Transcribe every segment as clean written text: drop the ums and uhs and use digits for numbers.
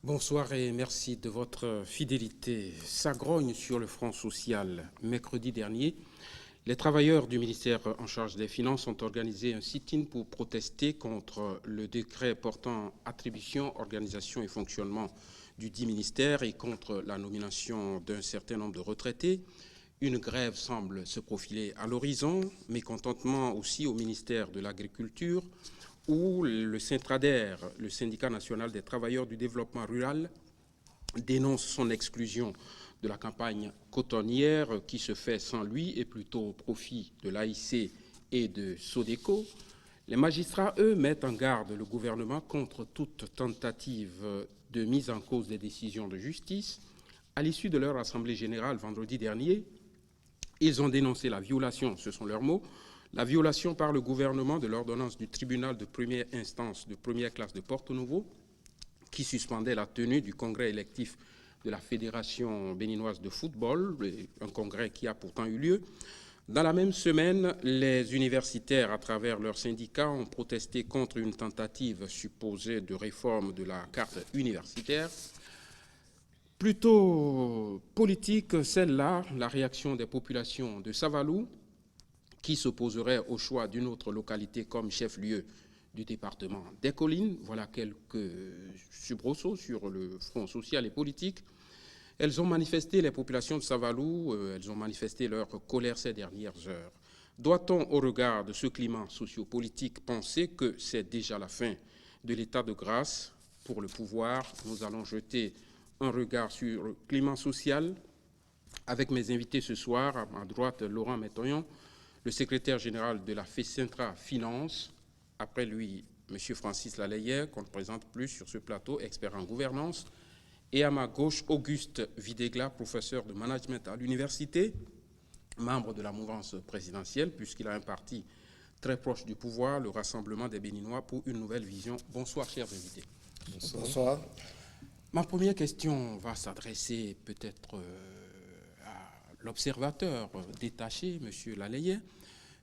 Bonsoir et merci de votre fidélité. Ça grogne sur le front social. Mercredi dernier, les travailleurs du ministère en charge des Finances ont organisé un sit-in pour protester contre le décret portant attribution, organisation et fonctionnement du dit ministère et contre la nomination d'un certain nombre de retraités. Une grève semble se profiler à l'horizon, mécontentement aussi au ministère de l'Agriculture, où le Syntrader, le syndicat national des travailleurs du développement rural, dénonce son exclusion de la campagne cotonnière qui se fait sans lui et plutôt au profit de l'AIC et de Sodeco. Les magistrats, eux, mettent en garde le gouvernement contre toute tentative de mise en cause des décisions de justice. À l'issue de leur assemblée générale vendredi dernier, ils ont dénoncé la violation, ce sont leurs mots, la violation par le gouvernement de l'ordonnance du tribunal de première instance de première classe de Porto-Novo qui suspendait la tenue du congrès électif de la Fédération béninoise de football, un congrès qui a pourtant eu lieu. Dans la même semaine, les universitaires, à travers leurs syndicats, ont protesté contre une tentative supposée de réforme de la carte universitaire. Plutôt politique, celle-là, la réaction des populations de Savalou, qui s'opposerait au choix d'une autre localité comme chef-lieu du département des Collines. Voilà quelques soubresauts sur le front social et politique. Elles ont manifesté, les populations de Savalou, elles ont manifesté leur colère ces dernières heures. Doit-on, au regard de ce climat sociopolitique, penser que c'est déjà la fin de l'état de grâce pour le pouvoir? Nous allons jeter un regard sur le climat social avec mes invités ce soir. À ma droite, Laurent Métoyon, le secrétaire général de la FECINTRA Finance. Après lui, M. Francis Lalayer, qu'on ne présente plus sur ce plateau, expert en gouvernance. Et à ma gauche, Auguste Videgla, professeur de management à l'université, membre de la mouvance présidentielle, puisqu'il a un parti très proche du pouvoir, le Rassemblement des Béninois pour une nouvelle vision. Bonsoir, chers invités. Bonsoir. Bonsoir. Ma première question va s'adresser peut-être à l'observateur détaché, M. Lalayer.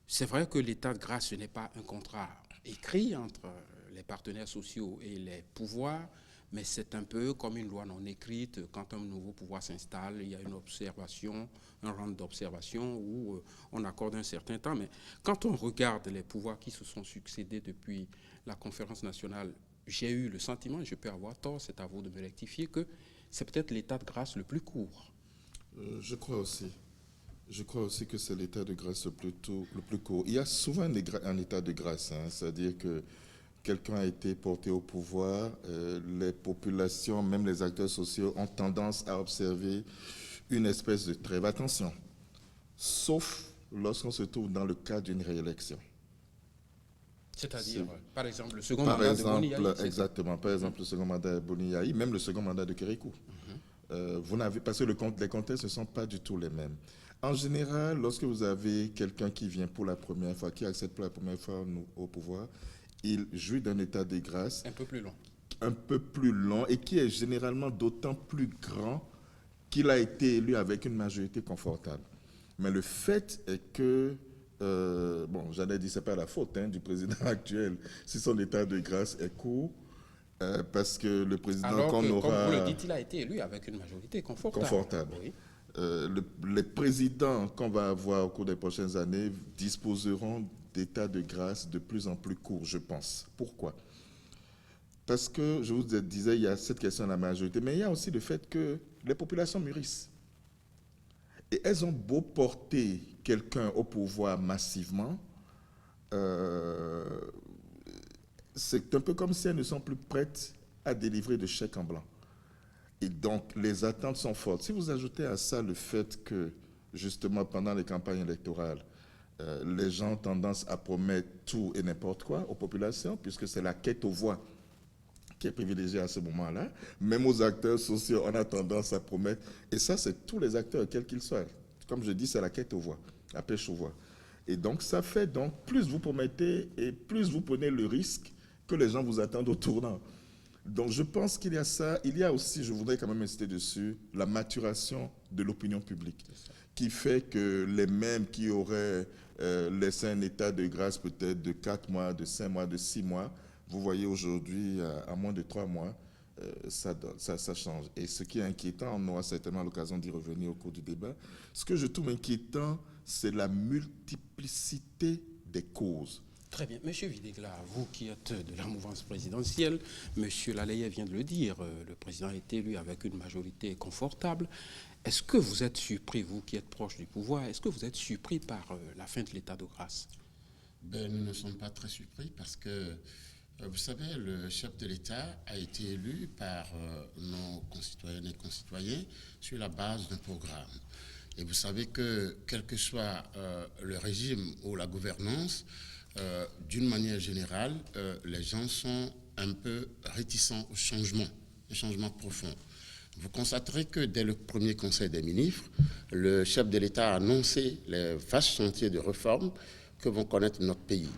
C'est vrai que l'état de grâce, ce n'est pas un contrat écrit entre les partenaires sociaux et les pouvoirs, mais c'est un peu comme une loi non écrite. Quand un nouveau pouvoir s'installe, il y a une observation, un round d'observation où on accorde un certain temps. Mais quand on regarde les pouvoirs qui se sont succédés depuis la conférence nationale, j'ai eu le sentiment, et je peux avoir tort, c'est à vous de me rectifier, que c'est peut-être l'état de grâce le plus court. Je crois aussi. Je crois aussi que c'est l'état de grâce le plus court. Il y a souvent un état de grâce, hein, c'est-à-dire que quelqu'un a été porté au pouvoir, les populations, même les acteurs sociaux ont tendance à observer une espèce de trêve. Attention, sauf lorsqu'on se trouve dans le cadre d'une réélection. C'est-à-dire, par exemple, le second mandat de Boni Yayi. Exactement, par exemple, le second mandat de Boni Yayi, même le second mandat de Kérékou. Parce que les contextes ne sont pas du tout les mêmes. En général, lorsque vous avez quelqu'un qui vient pour la première fois, qui accède pour la première fois au pouvoir, il jouit d'un état de grâce un peu plus long. Un peu plus long et qui est généralement d'autant plus grand qu'il a été élu avec une majorité confortable. Mais le fait est que j'allais dire, c'est pas la faute du président actuel si son état de grâce est court, parce que le président comme vous le dites, il a été élu avec une majorité confortable. Oui. Les présidents qu'on va avoir au cours des prochaines années disposeront d'états de grâce de plus en plus courts, je pense. Pourquoi? Parce que, je vous disais, il y a cette question de la majorité, mais il y a aussi le fait que les populations mûrissent. Et elles ont beau porter quelqu'un au pouvoir massivement, c'est un peu comme si elles ne sont plus prêtes à délivrer de chèques en blanc. Et donc, les attentes sont fortes. Si vous ajoutez à ça le fait que, justement, pendant les campagnes électorales, les gens ont tendance à promettre tout et n'importe quoi aux populations, puisque c'est la quête aux voix qui est privilégiée à ce moment-là. Même aux acteurs sociaux, on a tendance à promettre. Et ça, c'est tous les acteurs, quels qu'ils soient. Comme je dis, c'est la quête aux voix, la pêche aux voix. Et donc, ça fait donc, plus vous promettez et plus vous prenez le risque que les gens vous attendent au tournant. Donc, je pense qu'il y a ça. Il y a aussi, je voudrais quand même insister dessus, la maturation de l'opinion publique, qui fait que les mêmes qui auraient laissé un état de grâce peut-être de 4 mois, de 5 mois, de 6 mois, vous voyez aujourd'hui, à moins de 3 mois, ça change. Et ce qui est inquiétant, on aura certainement l'occasion d'y revenir au cours du débat, ce que je trouve inquiétant, c'est la multiplicité des causes. Très bien. Monsieur Videgla, vous qui êtes de la mouvance présidentielle, Monsieur Laleye vient de le dire, le président a été élu avec une majorité confortable. Est-ce que vous êtes surpris, vous qui êtes proche du pouvoir, est-ce que vous êtes surpris par la fin de l'état de grâce? Nous ne sommes pas très surpris parce que, vous savez, le chef de l'État a été élu par nos concitoyennes et concitoyens sur la base d'un programme. Et vous savez que, quel que soit le régime ou la gouvernance, d'une manière générale, les gens sont un peu réticents au changement profond. Vous constaterez que dès le premier Conseil des ministres, le chef de l'État a annoncé les vastes chantiers de réforme que vont connaître notre pays.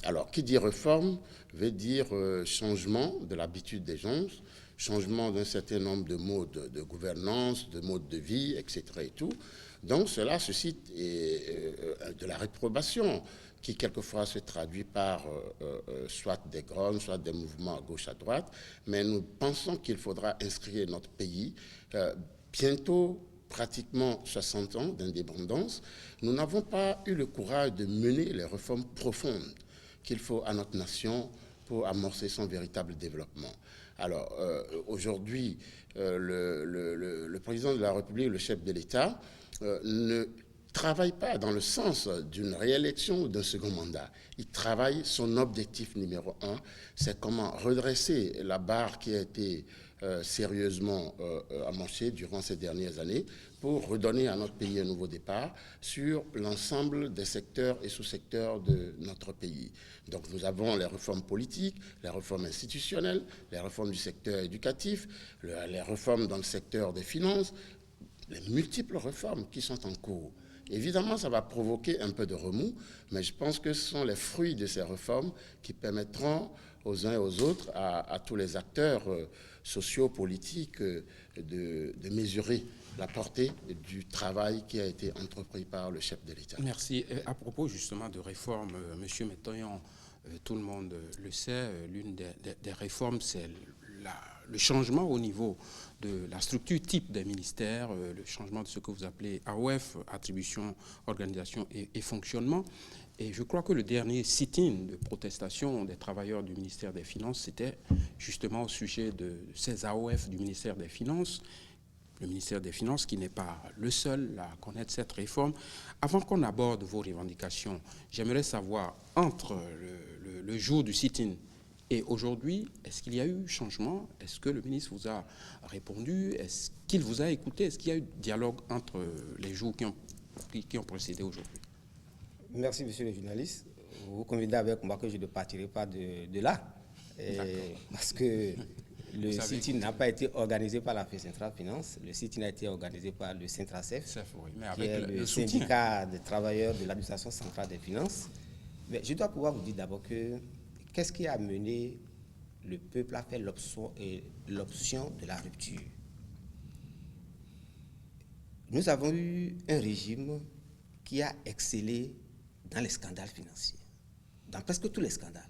Alors, qui dit réforme veut dire changement de l'habitude des gens, changement d'un certain nombre de modes de gouvernance, de modes de vie, etc. et tout. Donc, cela suscite de la réprobation qui quelquefois se traduit par soit des grogne, soit des mouvements à gauche, à droite. Mais nous pensons qu'il faudra inscrire notre pays bientôt pratiquement 60 ans d'indépendance. Nous n'avons pas eu le courage de mener les réformes profondes qu'il faut à notre nation pour amorcer son véritable développement. Alors, aujourd'hui, le président de la République, le chef de l'État, ne travaille pas dans le sens d'une réélection ou d'un second mandat. Il travaille, son objectif numéro 1, c'est comment redresser la barre qui a été sérieusement amorcée durant ces dernières années pour redonner à notre pays un nouveau départ sur l'ensemble des secteurs et sous-secteurs de notre pays. Donc nous avons les réformes politiques, les réformes institutionnelles, les réformes du secteur éducatif, les réformes dans le secteur des finances, les multiples réformes qui sont en cours. Évidemment, ça va provoquer un peu de remous, mais je pense que ce sont les fruits de ces réformes qui permettront aux uns et aux autres, à tous les acteurs sociaux, politiques, de mesurer la portée du travail qui a été entrepris par le chef de l'État. Merci. À propos justement de réformes, Monsieur Mettoyon, tout le monde le sait, l'une des réformes, c'est le changement au niveau de la structure type des ministères, le changement de ce que vous appelez AOF, attribution, organisation et fonctionnement. Et je crois que le dernier sit-in de protestation des travailleurs du ministère des Finances, c'était justement au sujet de ces AOF du ministère des Finances. Le ministère des Finances qui n'est pas le seul à connaître cette réforme. Avant qu'on aborde vos revendications, j'aimerais savoir, entre le jour du sit-in et aujourd'hui, est-ce qu'il y a eu changement? Est-ce que le ministre vous a répondu? Est-ce qu'il vous a écouté? Est-ce qu'il y a eu dialogue entre les jours qui ont précédé aujourd'hui? Merci, monsieur le journaliste. Vous convenez avec moi que je ne partirai pas de là. Parce que le sit-in n'a pas été organisé par la Centrale Finance. Le sit-in a été organisé par le Centracef, Oui, mais qui avec est le syndicat des travailleurs de l'administration centrale des finances. Mais je dois pouvoir vous dire d'abord que qu'est-ce qui a amené le peuple à faire l'option de la rupture? Nous avons eu un régime qui a excellé dans les scandales financiers, dans presque tous les scandales.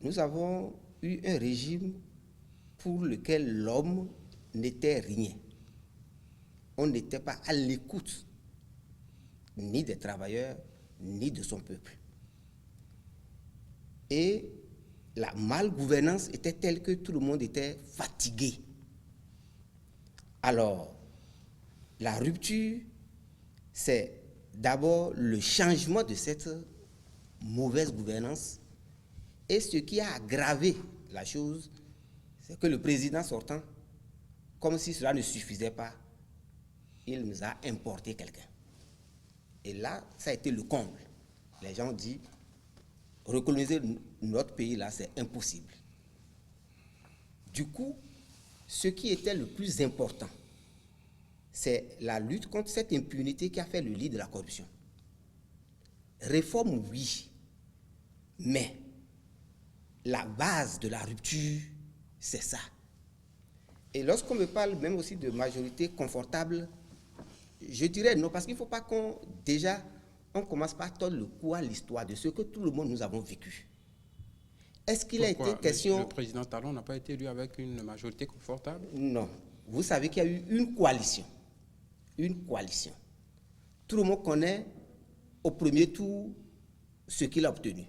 Nous avons eu un régime pour lequel l'homme n'était rien. On n'était pas à l'écoute ni des travailleurs, ni de son peuple. Et la malgouvernance était telle que tout le monde était fatigué. Alors, la rupture, c'est d'abord le changement de cette mauvaise gouvernance. Et ce qui a aggravé la chose, c'est que le président sortant, comme si cela ne suffisait pas, il nous a importé quelqu'un. Et là, ça a été le comble. Les gens ont dit, recoloniser notre pays là, c'est impossible. Du coup, ce qui était le plus important, c'est la lutte contre cette impunité qui a fait le lit de la corruption. Réforme, oui, mais la base de la rupture, c'est ça. Et lorsqu'on me parle même aussi de majorité confortable, je dirais non, parce qu'il ne faut pas on commence par tordre le cou à l'histoire de ce que tout le monde nous avons vécu. Est-ce qu'il a été question... Le président Talon n'a pas été élu avec une majorité confortable? Non. Vous savez qu'il y a eu une coalition. Une coalition. Tout le monde connaît au premier tour ce qu'il a obtenu.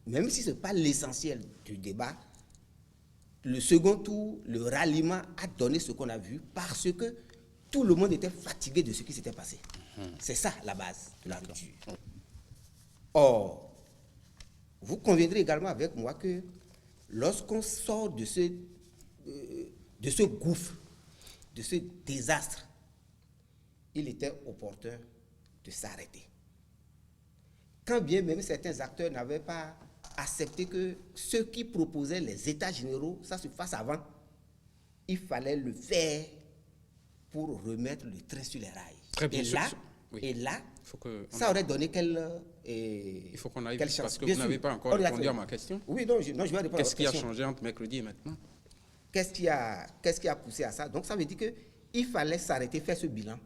Même si ce n'est pas l'essentiel du débat, le second tour, le ralliement a donné ce qu'on a vu parce que tout le monde était fatigué de ce qui s'était passé. C'est ça la base de la rupture. Or, vous conviendrez également avec moi que lorsqu'on sort de ce gouffre, de ce désastre, il était opportun de s'arrêter. Quand bien même certains acteurs n'avaient pas accepté que ceux qui proposaient les états généraux, ça se fasse avant, il fallait le faire pour remettre le train sur les rails. Très bien. Et là, ça aurait donné quelle il faut qu'on aille quelle vite chance. parce que Bien vous sûr. n'avez pas encore répondu à ma question. Oui, non, je vais répondre à votre Qu'est-ce qui a question. changé entre mercredi et maintenant? Qu'est-ce qui a poussé à ça? Donc, ça veut dire qu'il fallait s'arrêter, faire ce bilan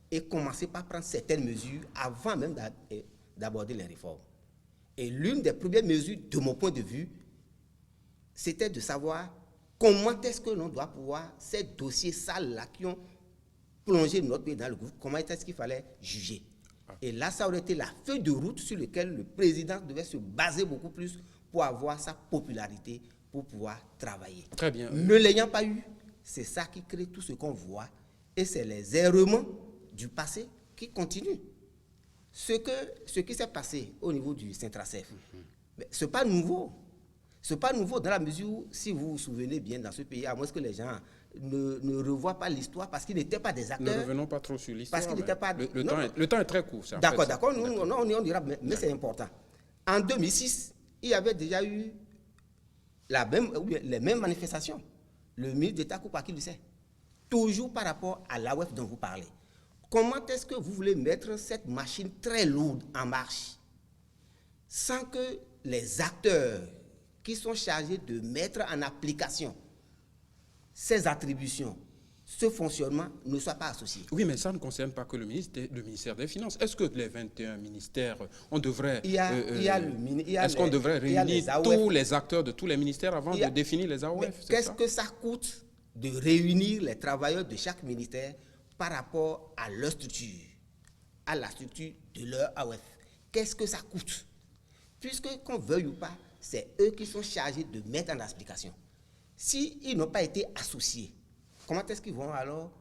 et commencer par prendre certaines mesures avant même d'aborder les réformes. Et l'une des premières mesures, de mon point de vue, c'était de savoir comment est-ce que l'on doit pouvoir, ces dossiers sales-là qui ont plongé notre pays dans le gouffre, comment est-ce qu'il fallait juger. Et là, ça aurait été la feuille de route sur laquelle le président devait se baser beaucoup plus pour avoir sa popularité, pour pouvoir travailler. Très bien. Ne l'ayant pas eu, c'est ça qui crée tout ce qu'on voit. Et c'est les errements du passé qui continuent. Ce qui s'est passé au niveau du Centracef, ce n'est pas nouveau. Ce n'est pas nouveau dans la mesure où, si vous vous souvenez bien, dans ce pays, à moins que les gens ne revoient pas l'histoire parce qu'ils n'étaient pas des acteurs. Ne revenons pas trop sur l'histoire. Parce qu'ils n'étaient pas... Le temps est très court. D'accord. On dira, mais c'est important. En 2006, il y avait déjà eu les mêmes manifestations. Le ministre d'État Koupa qui le sait. Toujours par rapport à l'AOF dont vous parlez. Comment est-ce que vous voulez mettre cette machine très lourde en marche sans que les acteurs qui sont chargés de mettre en application ces attributions, ce fonctionnement, ne soient pas associés? Oui, mais ça ne concerne pas que le ministère des Finances. Est-ce que les 21 ministères, on devrait... Est-ce qu'on devrait réunir tous les acteurs de tous les ministères avant de définir les AOF? Qu'est-ce que ça coûte de réunir les travailleurs de chaque ministère par rapport à leur structure, à la structure de leur AOF? Qu'est-ce que ça coûte? Puisque, qu'on veuille ou pas, c'est eux qui sont chargés de mettre en application. S'ils n'ont pas été associés, comment est-ce qu'ils vont alors?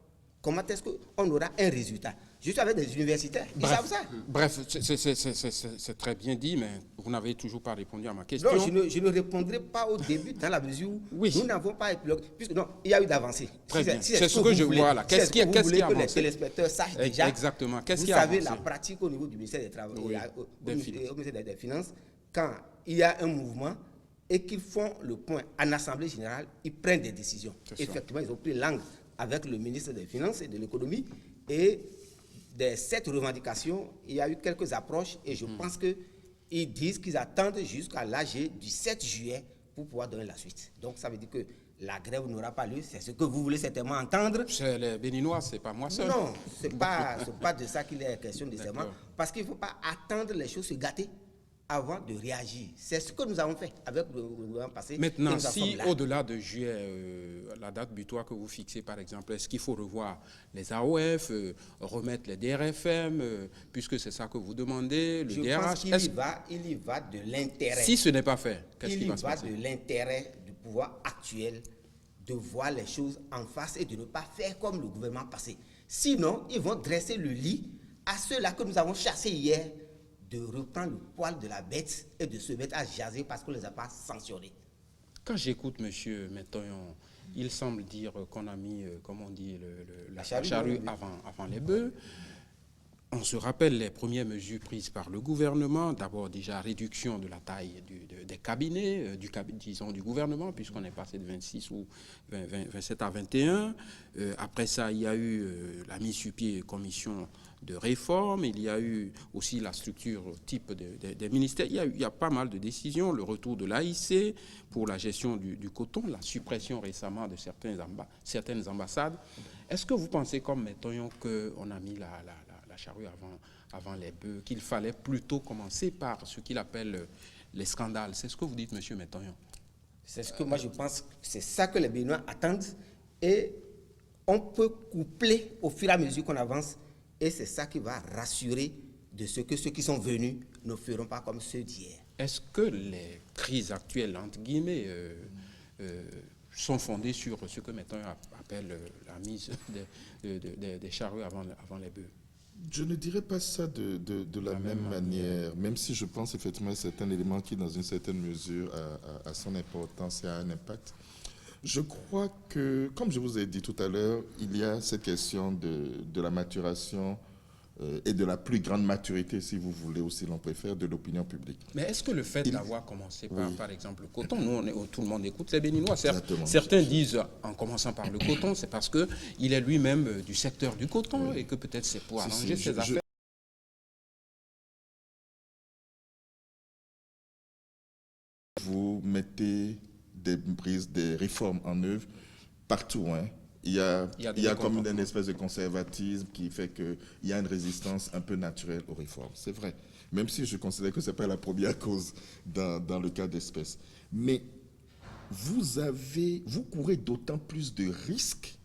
Comment est-ce qu'on aura un résultat? Je suis avec des universitaires, ils savent ça. Bref, c'est très bien dit, mais vous n'avez toujours pas répondu à ma question. Non, je ne répondrai pas au début dans la mesure où nous n'avons pas épilogué. Puisque non, il y a eu d'avancées. Très bien. C'est ce que je vois là. Qu'est-ce qui a avancé? Que les téléspectateurs sachent déjà. Exactement. Qu'est-ce qui a avancé? Vous savez la pratique au niveau du ministère des Travaux, au ministère des Finances, quand il y a un mouvement et qu'ils font le point en Assemblée générale, ils prennent des décisions. Effectivement, ils ont pris langue avec le ministre des Finances et de l'Économie, et de cette revendication, il y a eu quelques approches, et je pense qu'ils disent qu'ils attendent jusqu'à l'âge du 7 juillet pour pouvoir donner la suite. Donc ça veut dire que la grève n'aura pas lieu, c'est ce que vous voulez certainement entendre. C'est les Béninois, c'est pas moi seul. Non, c'est pas de ça qu'il est question nécessairement, parce qu'il ne faut pas attendre les choses se gâter avant de réagir. C'est ce que nous avons fait avec le gouvernement passé. Maintenant, si au-delà de juillet, la date butoir que vous fixez, par exemple, est-ce qu'il faut revoir les AOF, remettre les DRFM, puisque c'est ça que vous demandez, le DRH? Pense qu'il y va de l'intérêt. Si ce n'est pas fait, qu'est-ce qui va se passer? Il y va de l'intérêt du pouvoir actuel de voir les choses en face et de ne pas faire comme le gouvernement passé. Sinon, ils vont dresser le lit à ceux-là que nous avons chassés hier, de reprendre le poil de la bête et de se mettre à jaser parce qu'on ne les a pas sanctionnés. Quand j'écoute M. Métoyon, il semble dire qu'on a mis, comme on dit, la charrue avant les bœufs. On se rappelle les premières mesures prises par le gouvernement. D'abord, déjà, réduction de la taille des cabinets, disons du gouvernement, puisqu'on est passé de 26 ou 27 à 21. Après ça, il y a eu la mise sur pied commission de réforme. Il y a eu aussi la structure type des ministères. Il y a pas mal de décisions. Le retour de l'AIC pour la gestion du coton, la suppression récemment de certaines ambassades. Est-ce que vous pensez, comme Métoyon, qu'on a mis la charrue avant les bœufs, qu'il fallait plutôt commencer par ce qu'il appelle les scandales. C'est ce que vous dites, M. Métonyon. C'est ce que moi je pense, c'est ça que les Béninois attendent. Et on peut coupler au fur et à mesure qu'on avance. Et c'est ça qui va rassurer de ce que ceux qui sont venus ne feront pas comme ceux d'hier. Est-ce que les crises actuelles, entre guillemets, sont fondées sur ce que Métonyon appelle la mise des charrues avant les bœufs? Je ne dirais pas ça de la même manière, même si je pense effectivement que c'est un élément qui, dans une certaine mesure, a son importance et a un impact. Je crois que, comme je vous ai dit tout à l'heure, il y a cette question de la maturation et de la plus grande maturité, si vous voulez, ou si l'on préfère, de l'opinion publique. Mais est-ce que le fait d'avoir commencé par exemple, le coton, tout le monde écoute les Béninois, Exactement. Certains disent, en commençant par le coton, c'est parce qu'il est lui-même du secteur du coton et que peut-être c'est pour arranger ses affaires. Vous mettez des réformes en œuvre partout, hein. Il y a comme une espèce de conservatisme qui fait qu'il y a une résistance un peu naturelle aux réformes. C'est vrai. Même si je considère que ce n'est pas la première cause dans le cas d'espèce. Mais vous courez d'autant plus de risques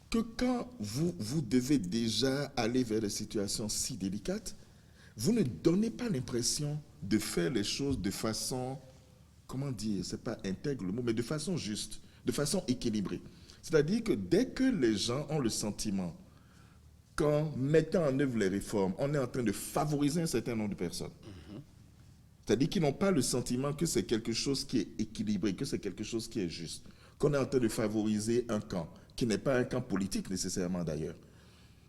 que quand vous devez déjà aller vers des situations si délicates, vous ne donnez pas l'impression de faire les choses de façon, comment dire, c'est pas intègre le mot, mais de façon juste, de façon équilibrée. C'est-à-dire que dès que les gens ont le sentiment qu'en mettant en œuvre les réformes, on est en train de favoriser un certain nombre de personnes, c'est-à-dire qu'ils n'ont pas le sentiment que c'est quelque chose qui est équilibré, que c'est quelque chose qui est juste, qu'on est en train de favoriser un camp, qui n'est pas un camp politique nécessairement d'ailleurs.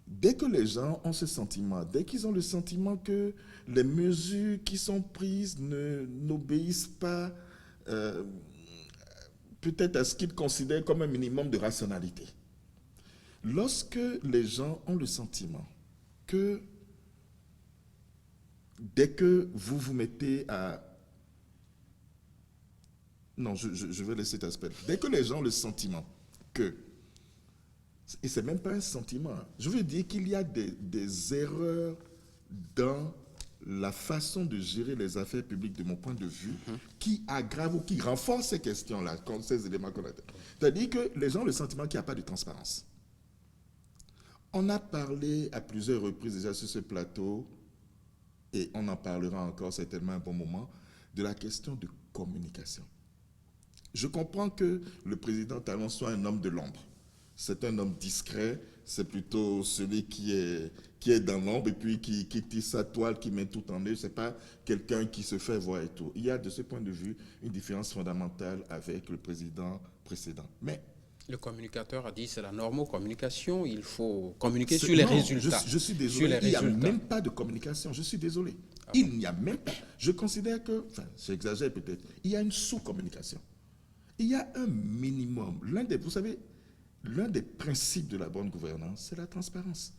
Dès que les gens ont ce sentiment, dès qu'ils ont le sentiment que les mesures qui sont prises n'obéissent pas peut-être à ce qu'ils considèrent comme un minimum de rationalité. Lorsque les gens ont le sentiment que dès que vous vous mettez à... Non, je vais laisser cet aspect. Dès que les gens ont le sentiment que... Et ce n'est même pas un sentiment. Je veux dire qu'il y a des erreurs dans la façon de gérer les affaires publiques, de mon point de vue, qui aggravent ou qui renforcent ces questions-là, comme ces éléments qu'on a. C'est-à-dire que les gens ont le sentiment qu'il n'y a pas de transparence. On a parlé à plusieurs reprises déjà sur ce plateau, et on en parlera encore certainement un bon moment, de la question de communication. Je comprends que le président Talon soit un homme de l'ombre. C'est un homme discret, c'est plutôt celui qui est dans l'ombre et puis qui tisse sa toile, qui met tout en œuvre. Ce n'est pas quelqu'un qui se fait voir et tout. Il y a de ce point de vue une différence fondamentale avec le président précédent. Mais le communicateur a dit c'est la normocommunication, il faut communiquer sur les résultats. Je suis désolé, il n'y a même pas de communication, je suis désolé. Il n'y a même pas. Je considère que, enfin, j'exagère peut-être, il y a une sous-communication. Il y a un minimum. Vous savez, l'un des principes de la bonne gouvernance, c'est la transparence.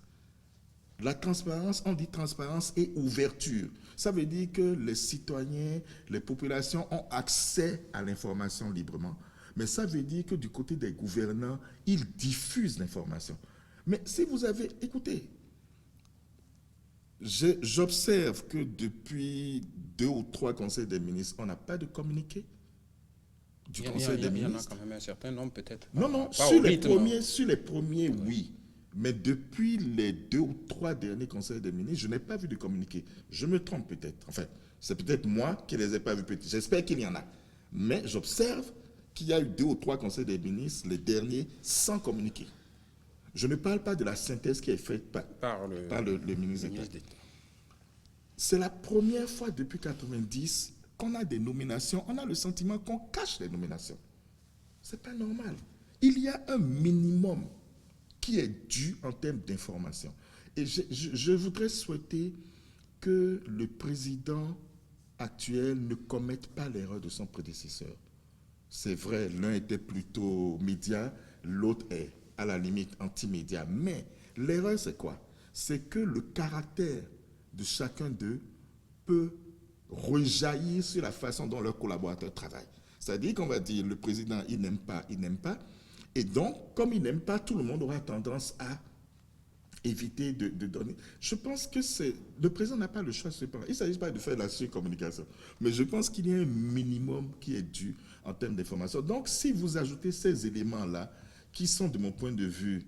La transparence, on dit transparence et ouverture. Ça veut dire que les citoyens, les populations ont accès à l'information librement. Mais ça veut dire que du côté des gouvernants, ils diffusent l'information. Mais si vous avez... Écoutez, j'observe que depuis 2 ou 3 conseils des ministres, on n'a pas de communiqué. Du conseil des ministres. Il y en a quand même un certain nombre, peut-être. Non, sur les premiers, oui. Mais depuis les 2 ou 3 derniers conseils des ministres, je n'ai pas vu de communiqué. Je me trompe peut-être. Enfin, c'est peut-être moi qui ne les ai pas vus. J'espère qu'il y en a. Mais j'observe qu'il y a eu 2 ou 3 conseils des ministres, les derniers, sans communiquer. Je ne parle pas de la synthèse qui est faite par le ministre d'État. C'est la première fois depuis 1990 qu'on a des nominations, on a le sentiment qu'on cache les nominations. Ce n'est pas normal. Il y a un minimum qui est dû en termes d'information. Et je voudrais souhaiter que le président actuel ne commette pas l'erreur de son prédécesseur. C'est vrai, l'un était plutôt média, l'autre est à la limite anti-média. Mais l'erreur, c'est quoi? C'est que le caractère de chacun d'eux peut rejaillir sur la façon dont leurs collaborateurs travaillent. C'est-à-dire qu'on va dire, le président, il n'aime pas. Et donc, comme il n'aime pas, tout le monde aura tendance éviter de donner. Je pense que le président n'a pas le choix cependant. Il ne s'agit pas de faire la surcommunication, mais je pense qu'il y a un minimum qui est dû en termes d'information. Donc, si vous ajoutez ces éléments-là, qui sont, de mon point de vue,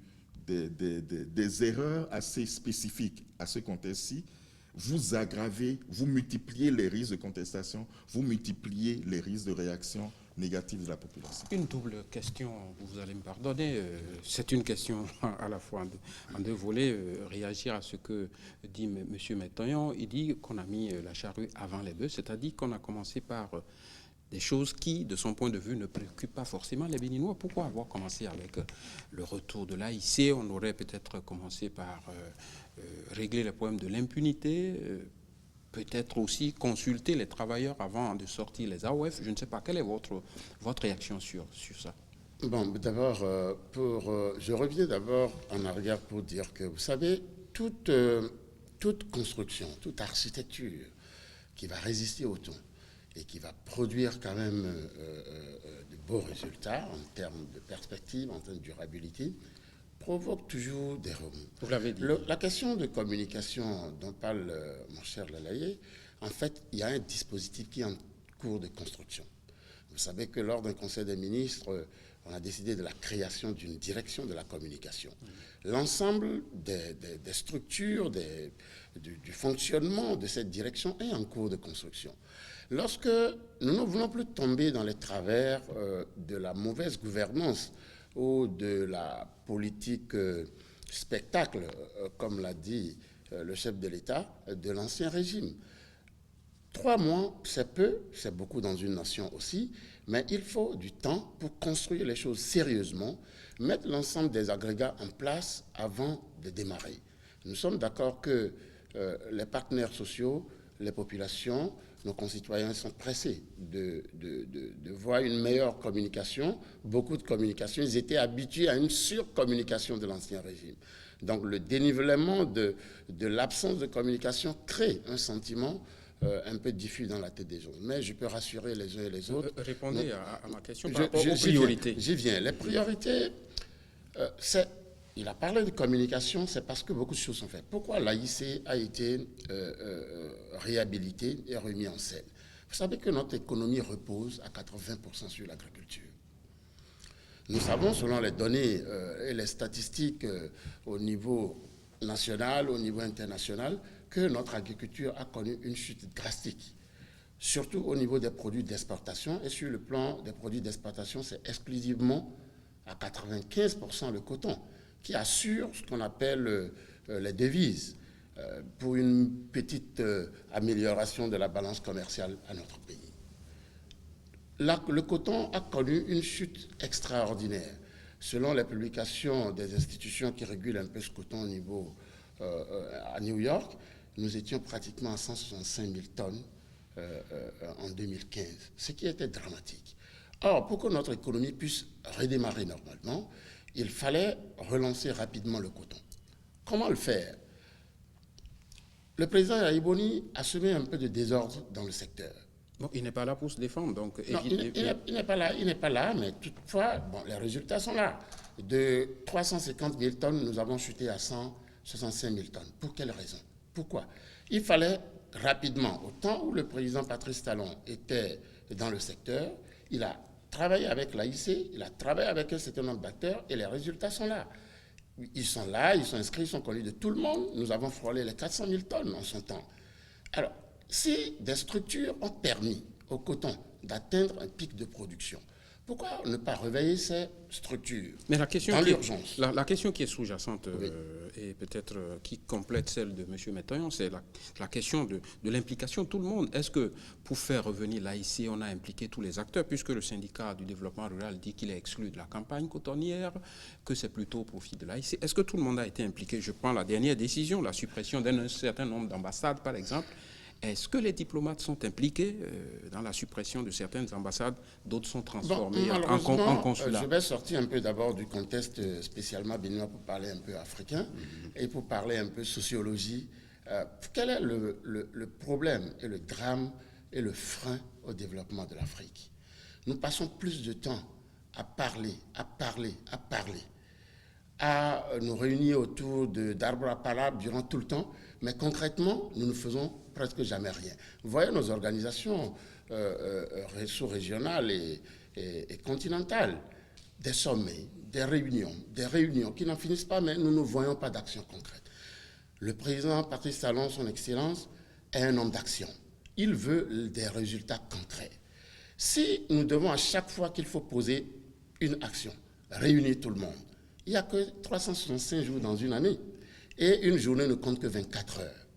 des erreurs assez spécifiques à ce contexte-ci, vous aggravez, vous multipliez les risques de contestation, vous multipliez les risques de réaction négative de la population. Une double question, vous allez me pardonner, c'est une question à la fois en deux volets, réagir à ce que dit M. Metoyon. Il dit qu'on a mis la charrue avant les bœufs, c'est-à-dire qu'on a commencé par des choses qui, de son point de vue, ne préoccupent pas forcément les Béninois. Pourquoi avoir commencé avec le retour de l'AIC? On aurait peut-être commencé par régler les problèmes de l'impunité, peut-être aussi consulter les travailleurs avant de sortir les AOF. Je ne sais pas, quelle est votre réaction sur ça? Bon, d'abord, je reviens d'abord en arrière pour dire que, vous savez, toute construction, toute architecture qui va résister au temps et qui va produire quand même de beaux résultats en termes de perspective, en termes de durabilité, provoque toujours des remous. Vous l'avez dit. La question de communication dont parle mon cher Lalaye, en fait, il y a un dispositif qui est en cours de construction. Vous savez que lors d'un conseil des ministres, on a décidé de la création d'une direction de la communication. L'ensemble des structures, du fonctionnement de cette direction est en cours de construction. Lorsque nous ne voulons plus tomber dans les travers de la mauvaise gouvernance ou de la politique spectacle, comme l'a dit le chef de l'État, de l'ancien régime. 3 mois, c'est peu, c'est beaucoup dans une nation aussi, mais il faut du temps pour construire les choses sérieusement, mettre l'ensemble des agrégats en place avant de démarrer. Nous sommes d'accord que les partenaires sociaux, les populations, nos concitoyens sont pressés de voir une meilleure communication, beaucoup de communication. Ils étaient habitués à une surcommunication de l'ancien régime. Donc le dénivellement de l'absence de communication crée un sentiment un peu diffus dans la tête des gens. Mais je peux rassurer les uns et les autres. Répondez à ma question par rapport aux priorités. J'y viens. Les priorités, il a parlé de communication, c'est parce que beaucoup de choses sont faites. Pourquoi l'AIC a été réhabilité et remis en scène? Vous savez que notre économie repose à 80% sur l'agriculture. Nous savons, selon les données et les statistiques au niveau national, au niveau international, que notre agriculture a connu une chute drastique, surtout au niveau des produits d'exportation. Et sur le plan des produits d'exportation, c'est exclusivement à 95% le coton, qui assure ce qu'on appelle les devises pour une petite amélioration de la balance commerciale à notre pays. Le coton a connu une chute extraordinaire. Selon les publications des institutions qui régulent un peu ce coton au niveau à New York, nous étions pratiquement à 165 000 tonnes en 2015, ce qui était dramatique. Or, pour que notre économie puisse redémarrer normalement, il fallait relancer rapidement le coton. Comment le faire? Le président Yahya Boni a semé un peu de désordre dans le secteur. Bon, il n'est pas là pour se défendre, donc... Non, il n'est pas là, mais toutefois, bon, les résultats sont là. De 350 000 tonnes, nous avons chuté à 165 000 tonnes. Pour quelle raison? Pourquoi? Il fallait rapidement, au temps où le président Patrice Talon était dans le secteur, il a travaillé avec l'AIC, il a travaillé avec un certain nombre d'acteurs et les résultats sont là. Ils sont là, ils sont inscrits, ils sont connus de tout le monde. Nous avons frôlé les 400 000 tonnes en son temps. Alors, si des structures ont permis au coton d'atteindre un pic de production, pourquoi ne pas réveiller ces structures Mais la question dans l'urgence? La question qui est sous-jacente Oui. et peut-être qui complète celle de M. Metoyon, c'est la question de l'implication de tout le monde. Est-ce que pour faire revenir l'AIC, on a impliqué tous les acteurs, puisque le syndicat du développement rural dit qu'il est exclu de la campagne cotonnière, que c'est plutôt au profit de l'AIC? Est-ce que tout le monde a été impliqué? Je prends la dernière décision, la suppression d'un certain nombre d'ambassades, par exemple. Est-ce que les diplomates sont impliqués dans la suppression de certaines ambassades, d'autres sont transformés en consulats? Je vais sortir un peu d'abord du contexte spécialement béninois pour parler un peu africain et pour parler un peu sociologie. Quel est le problème et le drame et le frein au développement de l'Afrique? Nous passons plus de temps à parler, à nous réunir autour d'arbres à palabre durant tout le temps, mais concrètement, nous ne faisons presque jamais rien. Vous voyez nos organisations sous-régionales et continentales, des sommets, des réunions qui n'en finissent pas, mais nous ne voyons pas d'action concrète. Le président Patrice Talon, son Excellence, est un homme d'action. Il veut des résultats concrets. Si nous devons à chaque fois qu'il faut poser une action, réunir tout le monde, il n'y a que 365 jours dans une année et une journée ne compte que 24 heures.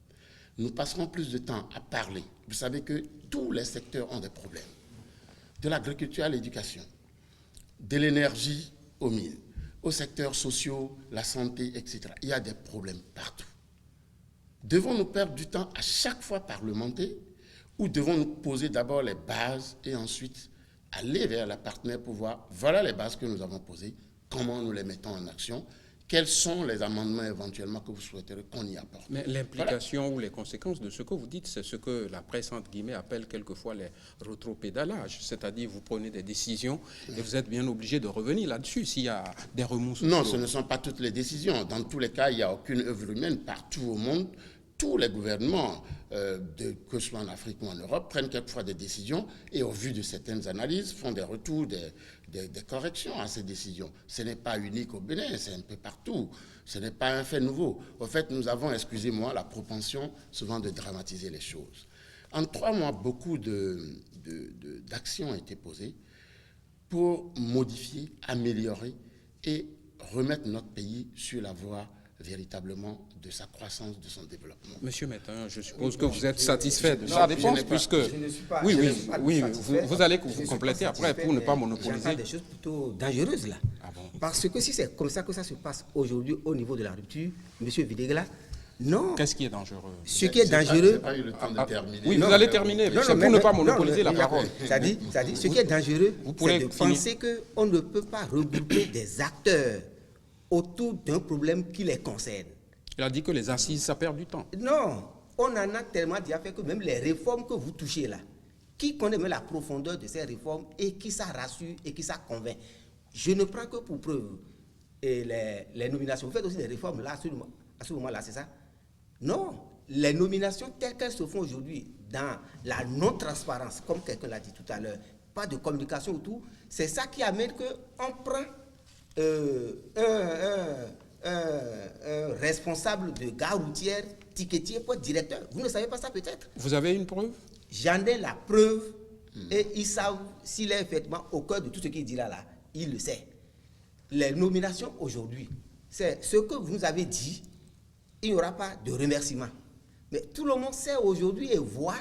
Nous passerons plus de temps à parler. Vous savez que tous les secteurs ont des problèmes. De l'agriculture à l'éducation, de l'énergie aux mines, aux secteurs sociaux, la santé, etc. Il y a des problèmes partout. Devons-nous perdre du temps à chaque fois parlementer ou devons-nous poser d'abord les bases et ensuite aller vers la partenaire pour voir, voilà les bases que nous avons posées, comment nous les mettons en action, quels sont les amendements éventuellement que vous souhaiterez qu'on y apporte. Mais l'implication ou les conséquences de ce que vous dites, c'est ce que la presse, entre guillemets, appelle quelquefois les rétropédalages. C'est-à-dire, vous prenez des décisions et vous êtes bien obligé de revenir là-dessus s'il y a des remous sociaux. Non, ce ne sont pas toutes les décisions. Dans tous les cas, il n'y a aucune œuvre humaine partout au monde. Tous les gouvernements, que ce soit en Afrique ou en Europe, prennent quelquefois des décisions et au vu de certaines analyses, font des retours, des corrections à ces décisions. Ce n'est pas unique au Bénin, c'est un peu partout. Ce n'est pas un fait nouveau. Au fait, nous avons, excusez-moi, la propension souvent de dramatiser les choses. En 3 mois, beaucoup d'actions ont été posées pour modifier, améliorer et remettre notre pays sur la voie véritablement de sa croissance, de son développement. Monsieur Mettin, je suppose que vous êtes satisfait de sa réponse, puisque... Je ne suis pas, vous allez compléter après pour ne pas monopoliser. J'entends des choses plutôt dangereuses là. Ah bon? Parce que si c'est comme ça que ça se passe aujourd'hui au niveau de la rupture, monsieur Videgla, non. Qu'est-ce qui est dangereux? Ce qui est dangereux... Pas eu le temps de terminer. Oui, vous allez terminer. C'est pour ne pas monopoliser la parole. C'est-à-dire, ce qui est dangereux, c'est de penser qu'on ne peut pas regrouper des acteurs autour d'un problème qui les concerne. Il a dit que les assises, ça perd du temps. Non, on en a tellement déjà fait que même les réformes que vous touchez là, qui connaît même la profondeur de ces réformes et qui ça rassure et qui ça convainc. Je ne prends que pour preuve les nominations. Vous faites aussi des réformes là, à ce moment-là, c'est ça? Non, les nominations telles qu'elles se font aujourd'hui, dans la non-transparence, comme quelqu'un l'a dit tout à l'heure, pas de communication autour, c'est ça qui amène qu'on prend un responsable de gare routière, ticketier, pour être directeur. Vous ne savez pas ça peut-être? Vous avez une preuve? J'en ai la preuve et ils savent s'il est effectivement au cœur de tout ce qu'il dit là, il le sait. Les nominations aujourd'hui, c'est ce que vous nous avez dit, il n'y aura pas de remerciement. Mais tout le monde sait aujourd'hui et voit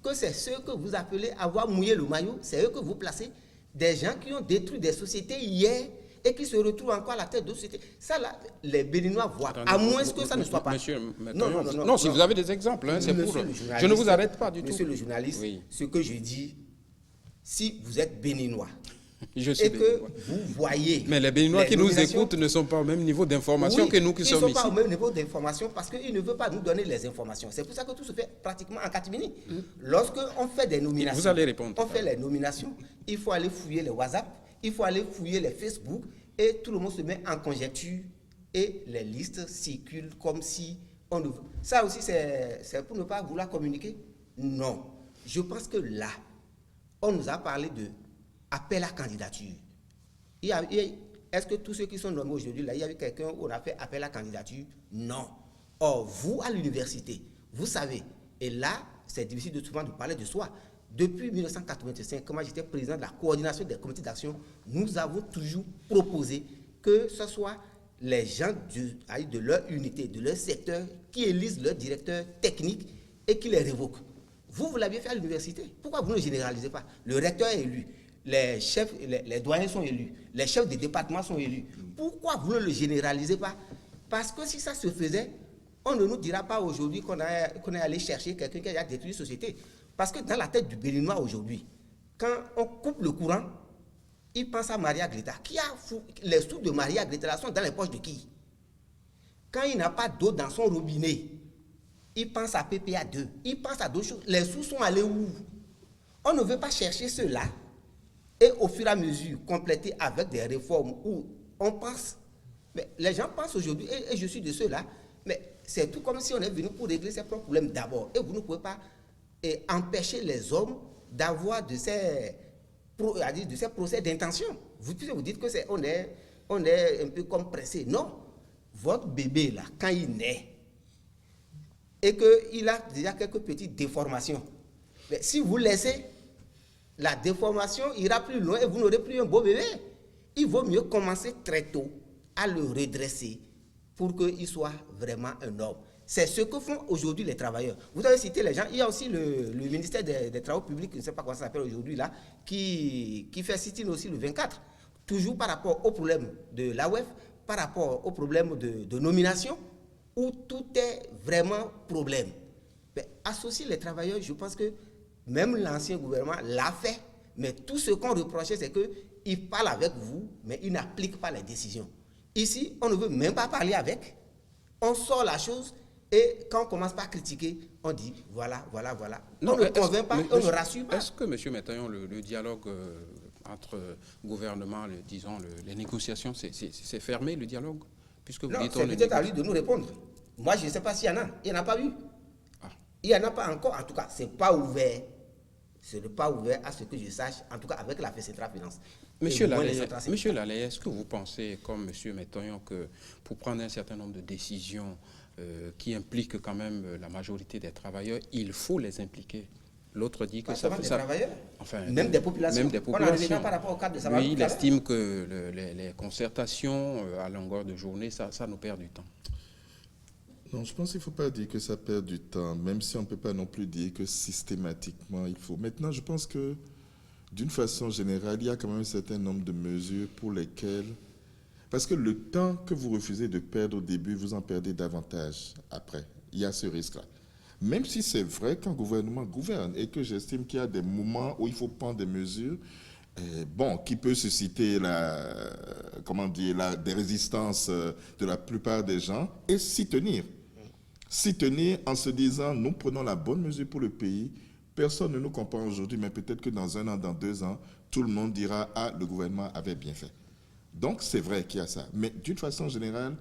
que c'est ceux que vous appelez avoir mouillé le maillot, c'est eux que vous placez, des gens qui ont détruit des sociétés hier et qui se retrouvent encore à la tête de sociétés. Ça, là, les Béninois voient. Attendez, à moins que ça ne soit pas. Monsieur, non, si vous avez des exemples, hein, c'est pour... Je ne vous arrête pas du tout. Monsieur le journaliste, oui. Ce que je dis, si vous êtes Béninois, je suis et que vous voyez... Mais les Béninois qui nous écoutent ne sont pas au même niveau d'information que nous qui sommes ici. Ils ne sont pas au même niveau d'information parce qu'ils ne veulent pas nous donner les informations. C'est pour ça que tout se fait pratiquement en catimini. Lorsqu'on fait des nominations, vous allez répondre. On fait les nominations, il faut aller fouiller les WhatsApp, il faut aller fouiller les Facebook et tout le monde se met en conjecture et les listes circulent comme si on ne veut. Ça aussi, c'est pour ne pas vouloir communiquer? Non. Je pense que là, on nous a parlé de appel à candidature. Est-ce que tous ceux qui sont nommés aujourd'hui, là, il y a eu quelqu'un où on a fait appel à candidature? Non. Or, vous, à l'université, vous savez, et là, c'est difficile souvent de parler de soi. Depuis 1985, quand j'étais président de la coordination des comités d'action, nous avons toujours proposé que ce soit les gens de leur unité, de leur secteur, qui élisent leur directeur technique et qui les révoquent. Vous l'aviez fait à l'université. Pourquoi vous ne généralisez pas? Le recteur est élu, les chefs, les doyens sont élus, les chefs des départements sont élus. Pourquoi vous ne le généralisez pas? Parce que si ça se faisait, on ne nous dira pas aujourd'hui qu'on est allé chercher quelqu'un qui a détruit une société. Parce que dans la tête du Béninois aujourd'hui, quand on coupe le courant, il pense à Maria Greta. Les sous de Maria Greta sont dans les poches de qui? Quand il n'a pas d'eau dans son robinet, il pense à PPA2, il pense à d'autres choses. Les sous sont allés où? On ne veut pas chercher ceux-là et au fur et à mesure compléter avec des réformes où on pense Mais les gens pensent aujourd'hui, et je suis de ceux-là, mais c'est tout comme si on est venu pour régler ses propres problèmes d'abord. Et vous ne pouvez pas empêcher les hommes d'avoir de ces procès d'intention. Vous dites que on est un peu comme pressé. Non. Votre bébé, là, quand il naît, et qu'il a déjà quelques petites déformations, mais si vous laissez, la déformation ira plus loin et vous n'aurez plus un beau bébé. Il vaut mieux commencer très tôt à le redresser pour qu'il soit vraiment un homme. C'est ce que font aujourd'hui les travailleurs. Vous avez cité les gens, il y a aussi le ministère des Travaux publics, je ne sais pas comment ça s'appelle aujourd'hui là, qui fait sit-in aussi le 24, toujours par rapport au problème de l'AOF, par rapport au problème de nomination, où tout est vraiment problème. Mais associer les travailleurs, je pense que même l'ancien gouvernement l'a fait, mais tout ce qu'on reprochait, c'est qu'il parle avec vous, mais il n'applique pas les décisions. Ici, on ne veut même pas parler avec, on sort la chose, et quand on commence par critiquer, on dit voilà. Non, on ne convainc pas, on ne rassure pas. Est-ce que, M. Métaillon, le dialogue entre gouvernement, disons, les négociations, c'est fermé, le dialogue? Puisque vous Non, dites c'est peut-être à lui de nous répondre. Moi, je ne sais pas s'il y en a. Il n'y en a pas eu. Ah. Il n'y en a pas encore. En tout cas, ce n'est pas ouvert. Ce n'est pas ouvert à ce que je sache, en tout cas avec la Centrale Finance. Monsieur Laleye, est-ce que vous pensez, comme M. Métaillon, que pour prendre un certain nombre de décisions qui impliquent quand même la majorité des travailleurs, il faut les impliquer? L'autre dit que pas ça des fait... travailleurs, enfin, même des populations. Même des populations. On en par rapport au cadre de Savary. Oui, il estime que les concertations à longueur de journée, ça nous perd du temps. Non, je pense qu'il ne faut pas dire que ça perd du temps, même si on ne peut pas non plus dire que systématiquement il faut. Maintenant, je pense que d'une façon générale, il y a quand même un certain nombre de mesures pour lesquelles... Parce que le temps que vous refusez de perdre au début, vous en perdez davantage après. Il y a ce risque-là. Même si c'est vrai qu'un gouvernement gouverne et que j'estime qu'il y a des moments où il faut prendre des mesures, qui peut susciter des résistances de la plupart des gens, et s'y tenir. S'y tenir en se disant, nous prenons la bonne mesure pour le pays, personne ne nous comprend aujourd'hui, mais peut-être que dans 1 an, dans 2 ans, tout le monde dira, ah, le gouvernement avait bien fait. Donc, c'est vrai qu'il y a ça. Mais d'une façon générale,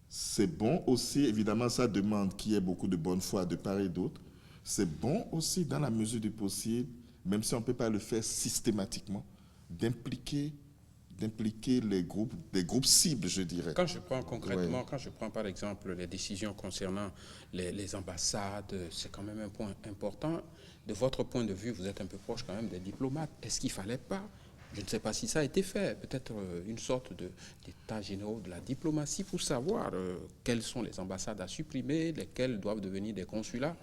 c'est bon aussi, évidemment, ça demande qu'il y ait beaucoup de bonne foi de part et d'autre. C'est bon aussi, dans la mesure du possible, même si on ne peut pas le faire systématiquement, d'impliquer des groupes cibles, je dirais. Quand je prends concrètement, quand je prends par exemple les décisions concernant les ambassades, c'est quand même un point important. De votre point de vue, vous êtes un peu proche quand même des diplomates. Est-ce qu'il ne fallait pas, je ne sais pas si ça a été fait, peut-être une sorte d'état général de la diplomatie pour savoir quelles sont les ambassades à supprimer, lesquelles doivent devenir des consulats?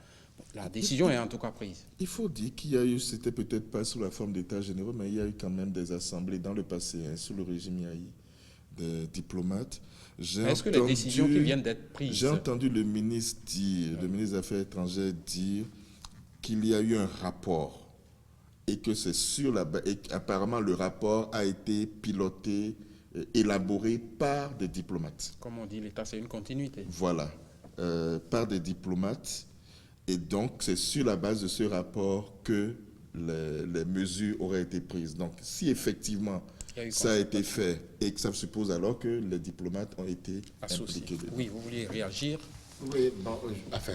La décision est en tout cas prise. Il faut dire qu'il y a eu, c'était peut-être pas sous la forme d'états généraux, mais il y a eu quand même des assemblées dans le passé, sous le régime Yahi, des diplomates. Est-ce que les décisions qui viennent d'être prises... J'ai entendu le ministre le ministre des Affaires étrangères dire qu'il y a eu un rapport et que c'est et qu'apparemment le rapport a été piloté, élaboré par des diplomates. Comme on dit, l'État, c'est une continuité. Voilà, par des diplomates. Et donc, c'est sur la base de ce rapport que les mesures auraient été prises. Donc, si effectivement ça a été fait et que ça suppose alors que les diplomates ont été impliqués dedans. Oui, vous vouliez réagir? Oui,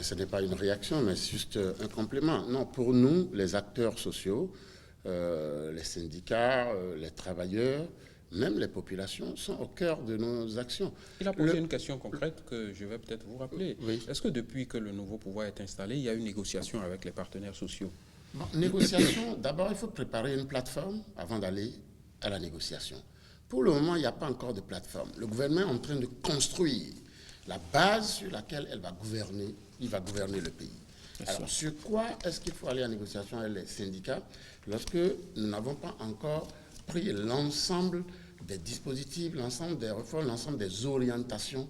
ce n'est pas une réaction, mais juste un complément. Non, pour nous, les acteurs sociaux, les syndicats, les travailleurs, même les populations sont au cœur de nos actions. Il a posé une question concrète que je vais peut-être vous rappeler. Oui. Est-ce que depuis que le nouveau pouvoir est installé, il y a une négociation avec les partenaires sociaux? Négociation, d'abord, il faut préparer une plateforme avant d'aller à la négociation. Pour le moment, il n'y a pas encore de plateforme. Le gouvernement est en train de construire la base sur laquelle il va gouverner le pays. Alors, sur quoi est-ce qu'il faut aller à la négociation avec les syndicats lorsque nous n'avons pas encore pris l'ensemble des dispositifs, l'ensemble des réformes, l'ensemble des orientations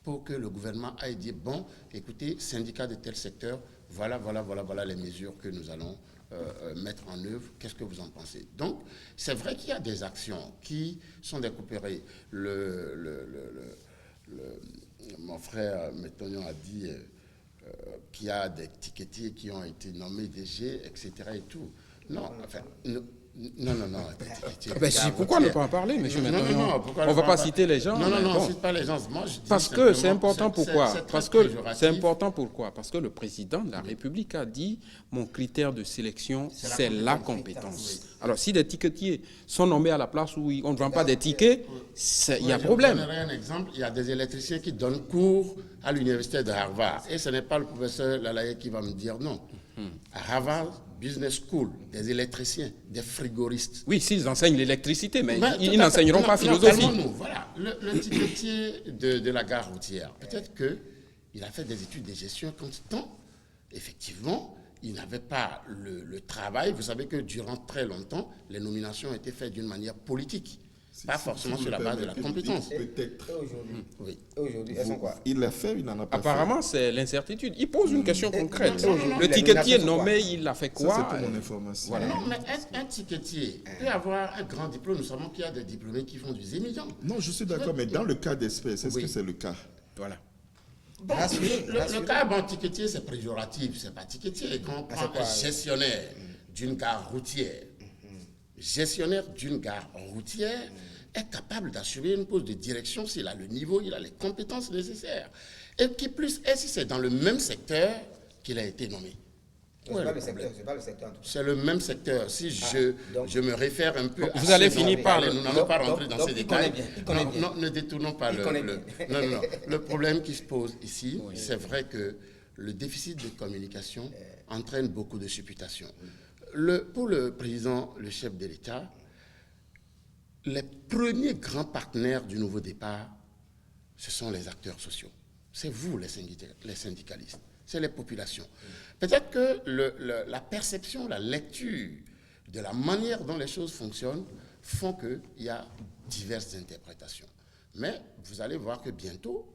pour que le gouvernement aille dire, bon, écoutez, syndicats de tel secteur, voilà les mesures que nous allons mettre en œuvre, qu'est-ce que vous en pensez? Donc, c'est vrai qu'il y a des actions qui sont découpées. Mon frère Métaillon a dit qu'il y a des ticketiers qui ont été nommés DG, etc. et tout. Non, enfin, Non, non, non. Pourquoi ne pas en parler, monsieur Non, Maintenant, non, non, pourquoi on ne ne va pas pas en citer les gens. Non, non, mais non, bon. on ne cite pas les gens. Moi, je dis Parce que c'est simplement, important, pourquoi? c'est très Parce que péjoratif. c'est important, pourquoi? Parce que le président de la République a dit mon critère de sélection, c'est la compétence. Alors, si des ticketiers sont nommés à la place où on ne vend pas des tickets, il y a problème. Je vous donnerai un exemple. Il y a des électriciens qui donnent cours à l'université de Harvard. Et ce n'est pas le professeur Lalaye qui va me dire non. À Harvard Business School, des électriciens, des frigoristes. Oui, s'ils enseignent l'électricité, mais Ben, ils n'enseigneront pas philosophie. calmons-nous. Voilà, le ticketier de la gare routière, peut-être qu'il a fait des études de gestion quand effectivement, il n'avait pas le travail. Vous savez que durant très longtemps, les nominations ont été faites d'une manière politique, pas forcément sur la base de la compétence. Peut-être. Oui. Aujourd'hui, elles sont quoi? Il l'a fait, il n'en a pas Apparemment, c'est l'incertitude. Il pose une question concrète. non, non, Le les ticketier nominations, nommé, il a fait fait. Ça, quoi? c'est pour mon information. Voilà. Non, mais un ticketier peut avoir un grand diplôme. Nous savons qu'il y a des diplômés qui font du zémilion. Non, je suis d'accord, mais dans le cas d'espèce, est-ce Oui. que c'est le cas? Voilà. Bon, Rassurez, le cas, bon, ticketier, c'est péjoratif, c'est pas ticketier. Quand on prend un gestionnaire d'une gare routière, gestionnaire d'une gare routière est capable d'assurer une pose de direction s'il a le niveau, il a les compétences nécessaires. Et qui plus est si c'est dans le même secteur qu'il a été nommé. C'est pas le secteur, c'est pas le secteur en tout cas. C'est le même secteur. Si donc- je me réfère un peu Vous à allez ce dont finir vous par parlez, le- nous n'allons pas rentrer donc- dans ces il détails. connaît bien, il connaît Non, bien. non, ne détournons pas Il le, connaît le- bien. non, non, non. Le problème qui se pose ici, c'est vrai que le déficit de communication entraîne beaucoup de supputations. Pour le président, le chef de l'État, les premiers grands partenaires du nouveau départ, ce sont les acteurs sociaux. C'est vous, les syndicalistes. C'est les populations. Peut-être que la perception, la lecture de la manière dont les choses fonctionnent font qu'il y a diverses interprétations. Mais vous allez voir que bientôt,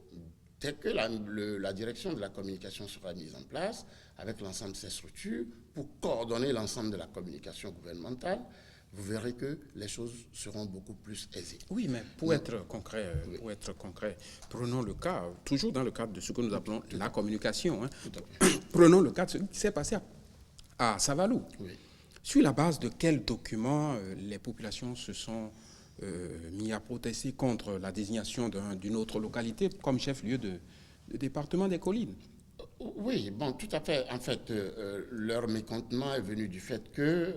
dès que la direction de la communication sera mise en place, avec l'ensemble de ces structures, pour coordonner l'ensemble de la communication gouvernementale, vous verrez que les choses seront beaucoup plus aisées. Oui, mais pour être concret, prenons le cas, toujours dans le cadre de ce que nous appelons la communication. Hein. Prenons le cas de ce qui s'est passé à Savalou. Oui. Sur la base de quels documents les populations se sont mis à protester contre la désignation d'une autre localité comme chef-lieu de département des collines? Oui, bon, tout à fait. En fait, leur mécontentement est venu du fait que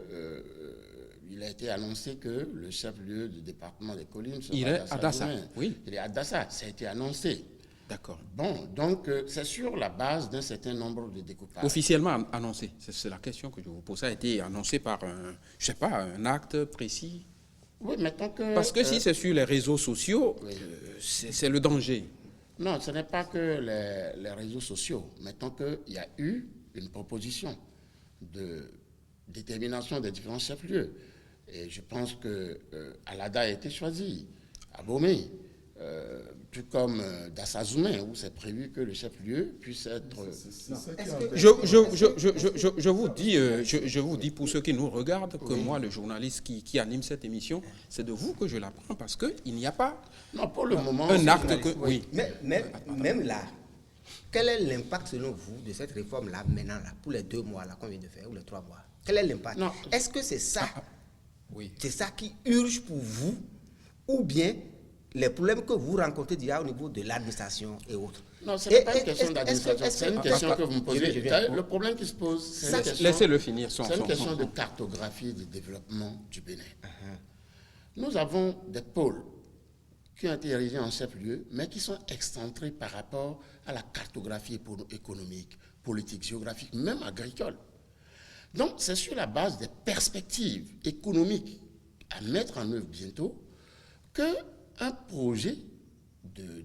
il a été annoncé que le chef-lieu du département des collines sera Il est à Dassa, Djomaye. oui. Il est à Dassa, ça a été annoncé. D'accord. Bon, donc c'est sur la base d'un certain nombre de découpages. Officiellement annoncé, c'est la question que je vous pose. Ça a été annoncé par je sais pas, un acte précis? Oui, mettons que... Parce que si c'est sur les réseaux sociaux, c'est le danger. Non, ce n'est pas que les réseaux sociaux. Mettons qu'il y a eu une proposition de détermination des différents chefs-lieux. Et je pense que Alada a été choisi, Abomey, tout comme Dassazoumé, où c'est prévu que le chef-lieu puisse être... Je vous dis pour ceux qui nous regardent que moi, le journaliste qui anime cette émission, c'est de vous que je l'apprends parce qu'il n'y a pas Non, pour le moment... un c'est acte journaliste. que... Oui. Mais même là, quel est l'impact selon vous de cette réforme-là, maintenant, là, pour les 2 mois là, qu'on vient de faire, ou les 3 mois? Quel est l'impact? Non. Est-ce que c'est ça, Oui. c'est ça qui urge pour vous, ou bien les problèmes que vous rencontrez déjà au niveau de l'administration et autres? Non, ce n'est pas une question d'administration, c'est une question que vous me Je posez. viens. Le problème qui se pose, c'est une question... Laissez-le finir C'est une question de cartographie et de développement du Bénin. Nous avons des pôles qui ont été érigés en chef-lieu, mais qui sont excentrés par rapport à la cartographie économique, politique, géographique, même agricole. Donc, c'est sur la base des perspectives économiques à mettre en œuvre bientôt qu'un projet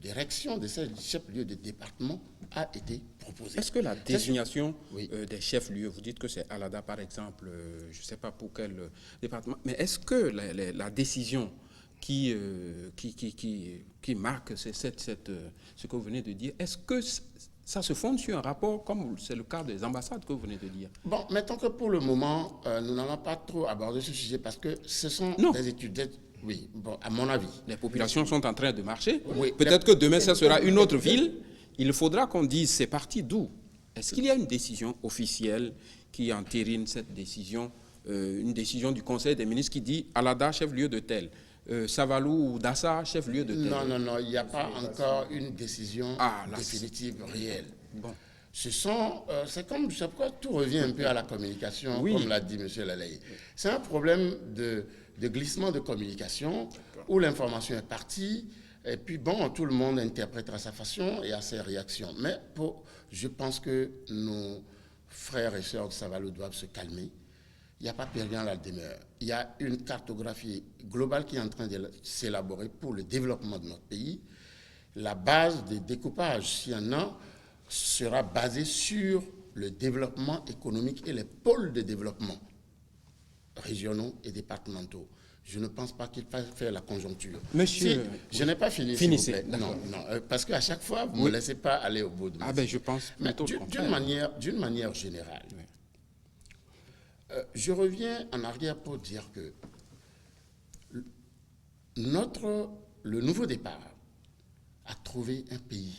d'érection de ces chefs-lieux de département a été proposé. Est-ce que la désignation Oui. des chefs-lieux, vous dites que c'est Alada par exemple, je ne sais pas pour quel département, mais est-ce que la décision qui marque ce que vous venez de dire, est-ce que ça se fonde sur un rapport comme c'est le cas des ambassades que vous venez de dire? Bon, mettons que pour le moment, nous n'allons pas trop aborder ce sujet parce que ce sont Non. des études. Oui, bon, à mon avis. Les populations sont en train de marcher. Oui. Peut-être que demain, ça sera une autre ville. Il faudra qu'on dise c'est parti d'où. Est-ce qu'il y a une décision officielle qui entérine cette décision une décision du Conseil des ministres qui dit Alada, chef-lieu de tel, Savalou ou Dassa, chef-lieu de tel. Non, il n'y a pas encore une décision définitive réelle. Bon. C'est comme, je sais pas, tout revient un peu à la communication, Oui. comme l'a dit M. Lalaye. C'est un problème de glissement de communication où l'information est partie et puis bon, tout le monde interprète à sa façon et à ses réactions. Mais je pense que nos frères et sœurs de Savalou doivent se calmer. Il n'y a pas perdant la demeure. Il y a une cartographie globale qui est en train de s'élaborer pour le développement de notre pays. La base des découpages, s'il y en a, sera basée sur le développement économique et les pôles de développement régionaux et départementaux. Je ne pense pas qu'il faille faire la conjoncture. Monsieur, je n'ai pas fini, finissez, s'il vous plaît. Non, parce qu'à chaque fois, vous ne me laissez pas aller au bout de ma je pense plutôt le contraire. D'une manière générale, je reviens en arrière pour dire que le nouveau départ a trouvé un pays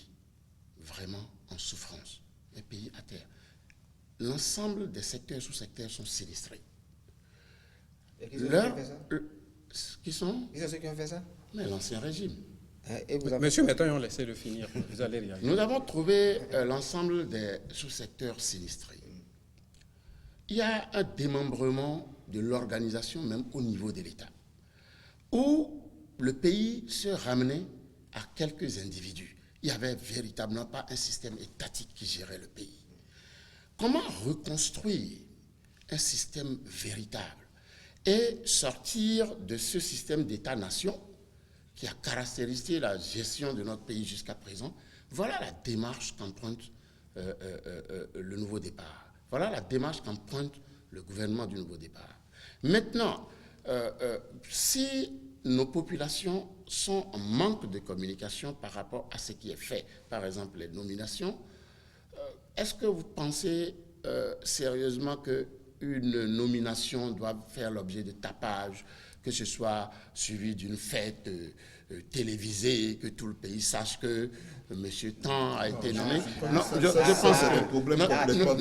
vraiment en souffrance, un pays à terre. L'ensemble des secteurs sous-secteurs sont sinistrés. Et qui sont ceux qui ont fait ça? Qui sont? Qui sont ceux qui ont fait ça? Mais l'ancien régime. Monsieur, maintenant, laissez-le finir. Vous allez réagir. Nous avons trouvé l'ensemble des sous-secteurs sinistrés. Il y a un démembrement de l'organisation, même au niveau de l'État, où le pays se ramenait à quelques individus. Il n'y avait véritablement pas un système étatique qui gérait le pays. Comment reconstruire un système véritable et sortir de ce système d'État-nation qui a caractérisé la gestion de notre pays jusqu'à présent? Voilà la démarche qu'emprunte le nouveau départ. Voilà la démarche qu'emprunte le gouvernement du nouveau départ. Maintenant, si nos populations sont en manque de communication par rapport à ce qui est fait, par exemple les nominations, est-ce que vous pensez sérieusement qu'une nomination doit faire l'objet de tapage, que ce soit suivi d'une fête télévisée, que tout le pays sache que M. Tan a été nommé? Non, je pense que... C'est le problème complètement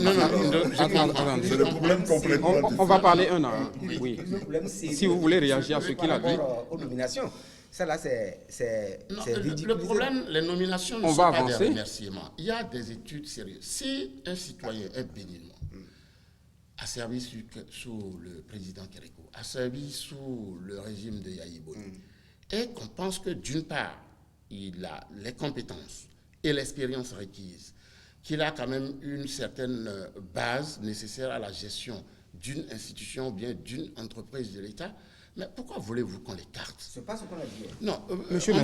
C'est le problème complètement On va parler un an. Oui. Si Si vous voulez réagir à ce qu'il a dit. Aux nominations. Ça là, c'est ridicule. Le problème, les nominations ne sont pas des remerciements. Il y a des études sérieuses. Si un citoyen, un Béninois, a servi sous le président Kérékou, a servi sous le régime de Yahi Boni, et qu'on pense que d'une part, il a les compétences et l'expérience requises, qu'il a quand même une certaine base nécessaire à la gestion d'une institution ou bien d'une entreprise de l'État, mais pourquoi voulez-vous qu'on l'écarte? Ce n'est pas ce qu'on a dit. Non, Monsieur,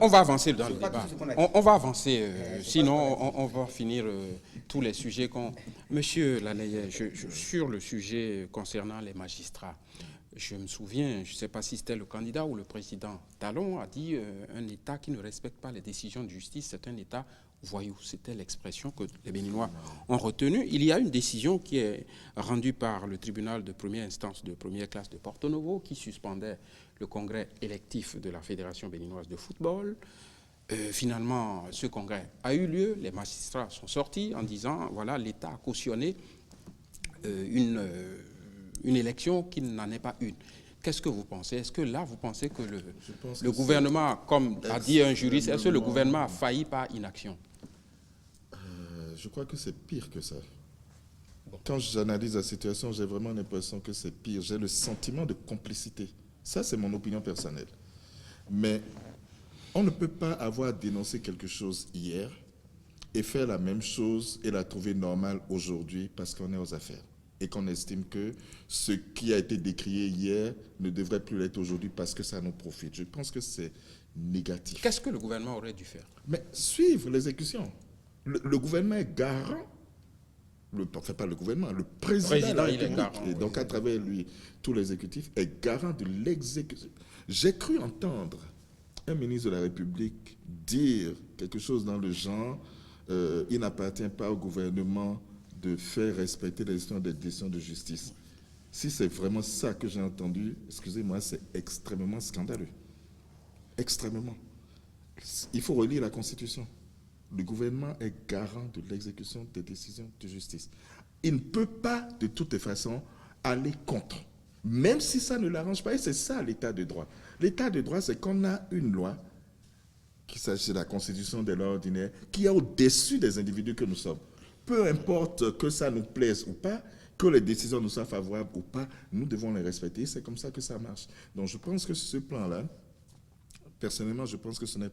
on va avancer dans le débat. On va avancer, sinon on va finir tous les sujets qu'on... Monsieur Lalaye, sur le sujet concernant les magistrats, je me souviens, je ne sais pas si c'était le candidat ou le président Talon, a dit un État qui ne respecte pas les décisions de justice, c'est un État voyou. C'était l'expression que les Béninois ont retenue. Il y a une décision qui est rendue par le tribunal de première instance de première classe de Porto Novo qui suspendait le congrès électif de la Fédération béninoise de football. Finalement, ce congrès a eu lieu. Les magistrats sont sortis en disant, voilà, l'État a cautionné une élection qui n'en est pas une. Qu'est-ce que vous pensez? Est-ce que là, vous pensez que le gouvernement, comme a dit un juriste, est-ce que le gouvernement a failli par inaction? Je crois que c'est pire que ça. Quand j'analyse la situation, j'ai vraiment l'impression que c'est pire. J'ai le sentiment de complicité. Ça, c'est mon opinion personnelle. Mais on ne peut pas avoir dénoncé quelque chose hier et faire la même chose et la trouver normale aujourd'hui parce qu'on est aux affaires. Et qu'on estime que ce qui a été décrié hier ne devrait plus l'être aujourd'hui parce que ça nous profite. Je pense que c'est négatif. Qu'est-ce que le gouvernement aurait dû faire? Mais suivre l'exécution. Le gouvernement est garant, enfin pas le gouvernement, le président de la République, et donc à travers lui, tout l'exécutif est garant de l'exécution. J'ai cru entendre un ministre de la République dire quelque chose dans le genre, il n'appartient pas au gouvernement de faire respecter les décisions de justice. Si c'est vraiment ça que j'ai entendu, excusez-moi, c'est extrêmement scandaleux. Extrêmement. Il faut relire la Constitution. Le gouvernement est garant de l'exécution des décisions de justice. Il ne peut pas, de toute façon, aller contre, même si ça ne l'arrange pas. Et c'est ça l'état de droit. L'état de droit, c'est qu'on a une loi, qu'il s'agisse de la Constitution des lois ordinaires, qui est au-dessus des individus que nous sommes. Peu importe que ça nous plaise ou pas, que les décisions nous soient favorables ou pas, nous devons les respecter. C'est comme ça que ça marche. Donc je pense que sur ce plan-là, personnellement, je pense que ce n'est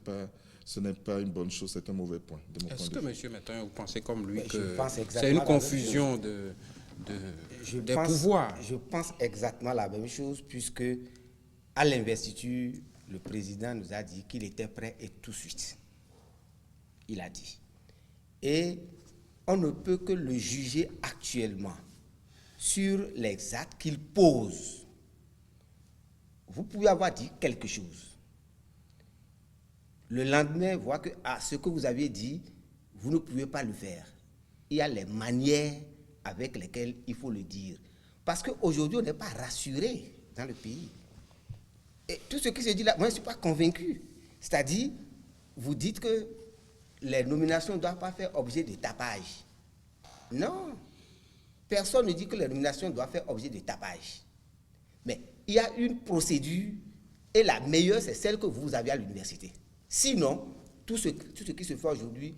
pas une bonne chose, c'est un mauvais point. Est-ce que, M. Métain, vous pensez comme lui que pense c'est une confusion des pouvoirs? Je pense exactement la même chose, puisque à l'investiture, le président nous a dit qu'il était prêt et tout de suite. Il a dit. Et on ne peut que le juger actuellement sur les actes qu'il pose. Vous pouvez avoir dit quelque chose. Le lendemain, voir que ce que vous aviez dit, vous ne pouvez pas le faire. Il y a les manières avec lesquelles il faut le dire. Parce qu'aujourd'hui, on n'est pas rassuré dans le pays. Et tout ce qui se dit là, moi je ne suis pas convaincu. C'est-à-dire, vous dites que les nominations ne doivent pas faire objet de tapage. Non. Personne ne dit que les nominations doivent faire objet de tapage. Mais il y a une procédure, et la meilleure, c'est celle que vous avez à l'université. Sinon, tout ce qui se fait aujourd'hui,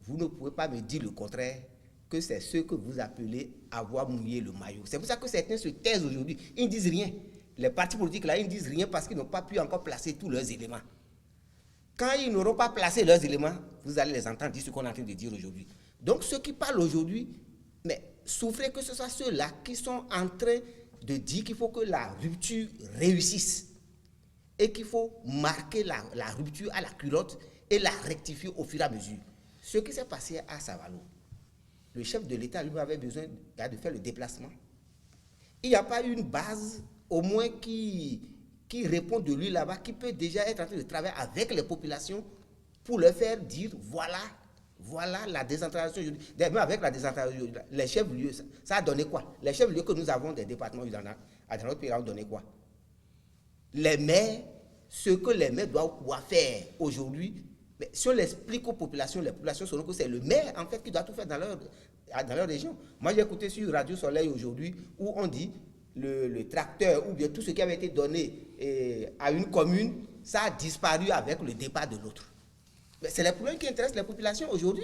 vous ne pouvez pas me dire le contraire, que c'est ce que vous appelez avoir mouillé le maillot. C'est pour ça que certains se taisent aujourd'hui. Ils ne disent rien. Les partis politiques, là, ils ne disent rien parce qu'ils n'ont pas pu encore placer tous leurs éléments. Quand ils n'auront pas placé leurs éléments, vous allez les entendre dire ce qu'on est en train de dire aujourd'hui. Donc, ceux qui parlent aujourd'hui, mais souffrez que ce soit ceux-là qui sont en train de dire qu'il faut que la rupture réussisse et qu'il faut marquer la rupture à la culotte et la rectifier au fur et à mesure. Ce qui s'est passé à Savalo, le chef de l'État lui avait besoin de faire le déplacement. Il n'y a pas une base, au moins qui répond de lui là-bas, qui peut déjà être en train de travailler avec les populations pour leur faire dire voilà la décentralisation. Même avec la décentralisation, les chefs-lieux, ça a donné quoi? Les chefs-lieux que nous avons des départements dans notre pays ont donné quoi? Les maires, ce que les maires doivent pouvoir faire aujourd'hui, mais si on l'explique aux populations, les populations sauront que c'est le maire en fait qui doit tout faire dans leur région. Moi j'ai écouté sur Radio Soleil aujourd'hui où on dit le tracteur ou bien tout ce qui avait été donné à une commune, ça a disparu avec le départ de l'autre. Mais c'est les problèmes qui intéressent les populations aujourd'hui.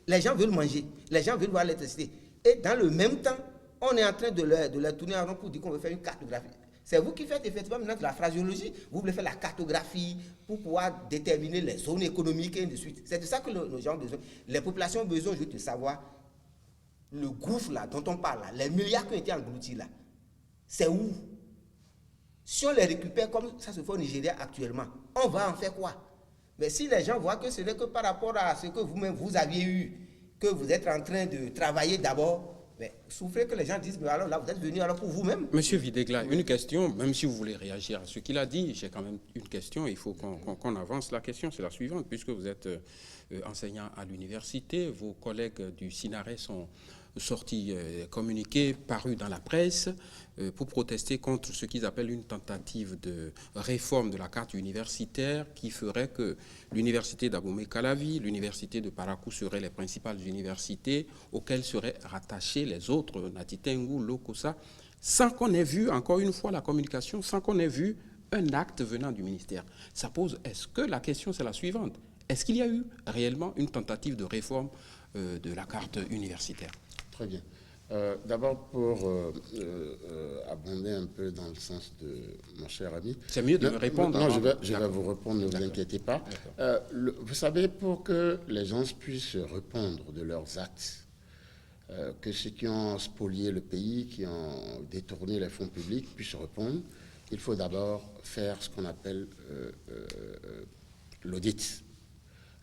Les gens veulent manger, les gens veulent voir l'électricité. Et dans le même temps, on est en train de leur tourner en rond pour dire qu'on veut faire une cartographie. C'est vous qui faites effectivement maintenant de la phraséologie. Vous voulez faire la cartographie pour pouvoir déterminer les zones économiques et ainsi de suite. C'est de ça que nos gens ont besoin. Les populations ont besoin juste de savoir le gouffre là dont on parle là, les milliards qui ont été engloutis là, c'est où? Si on les récupère comme ça se fait au Nigeria actuellement, on va en faire quoi? Mais si les gens voient que ce n'est que par rapport à ce que vous-même vous aviez eu, que vous êtes en train de travailler d'abord, mais souffrez que les gens disent, mais alors là, vous êtes venu alors pour vous-même. Monsieur Videgla, une question, même si vous voulez réagir à ce qu'il a dit, j'ai quand même une question, il faut qu'on avance. La question, c'est la suivante, puisque vous êtes enseignant à l'université, vos collègues du SINARES sont sortis communiqués, parus dans la presse, pour protester contre ce qu'ils appellent une tentative de réforme de la carte universitaire qui ferait que l'université d'Abomey-Calavi, l'université de Parakou seraient les principales universités auxquelles seraient rattachées les autres, Natitengu, Lokossa, sans qu'on ait vu, encore une fois, la communication, sans qu'on ait vu un acte venant du ministère. Ça pose, est-ce que la question c'est la suivante? Est-ce qu'il y a eu réellement une tentative de réforme de la carte universitaire? Très bien. D'abord, pour abonder un peu dans le sens de mon cher ami. C'est mieux de me répondre. Non, je vais vous répondre, ne vous inquiétez pas. Vous savez, pour que les gens puissent répondre de leurs actes, que ceux qui ont spolié le pays, qui ont détourné les fonds publics puissent répondre, il faut d'abord faire ce qu'on appelle l'audit.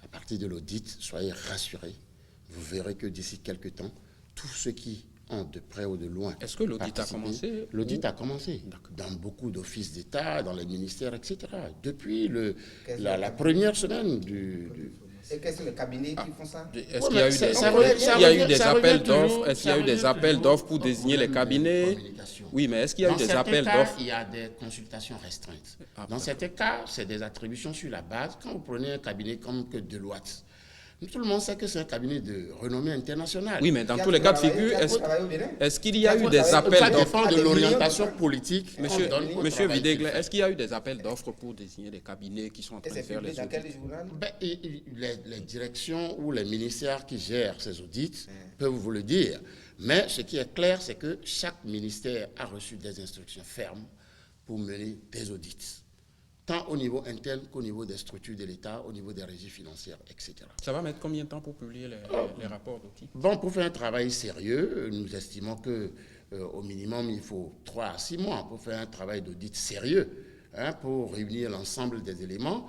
À partir de l'audit, soyez rassurés. Vous verrez que d'ici quelques temps, tous ceux qui ont de près ou de loin... Est-ce que l'audit a commencé? L'audit a commencé dans beaucoup d'offices d'État, dans les ministères, etc. Depuis la première semaine du... Et qu'est-ce que le cabinet qui font ça? Est-ce qu'il y a eu des appels d'offres? Est-ce qu'il y a eu des appels d'offres pour désigner les cabinets? Oui, mais est-ce qu'il y a eu des appels d'offres? Il y a des consultations restreintes. Dans certains cas, c'est des attributions sur la base. Quand vous prenez un cabinet comme que Deloitte, Tout le monde sait que c'est un cabinet de renommée internationale. Oui, mais dans tous les cas de figure, est-ce qu'il y a eu des appels Ça d'offres? dépend de l'orientation politique. Monsieur Videgle, est-ce qu'il y a eu des appels d'offres pour désigner des cabinets qui sont en train de faire les dans quel audits? journal? Les directions ou les ministères qui gèrent ces audits peuvent vous le dire. Mais ce qui est clair, c'est que chaque ministère a reçu des instructions fermes pour mener des audits, tant au niveau interne qu'au niveau des structures de l'État, au niveau des régies financières, etc. Ça va mettre combien de temps pour publier les rapports d'audit? Bon, pour faire un travail sérieux, nous estimons que au minimum, il faut 3 à 6 mois pour faire un travail d'audit sérieux, pour réunir l'ensemble des éléments,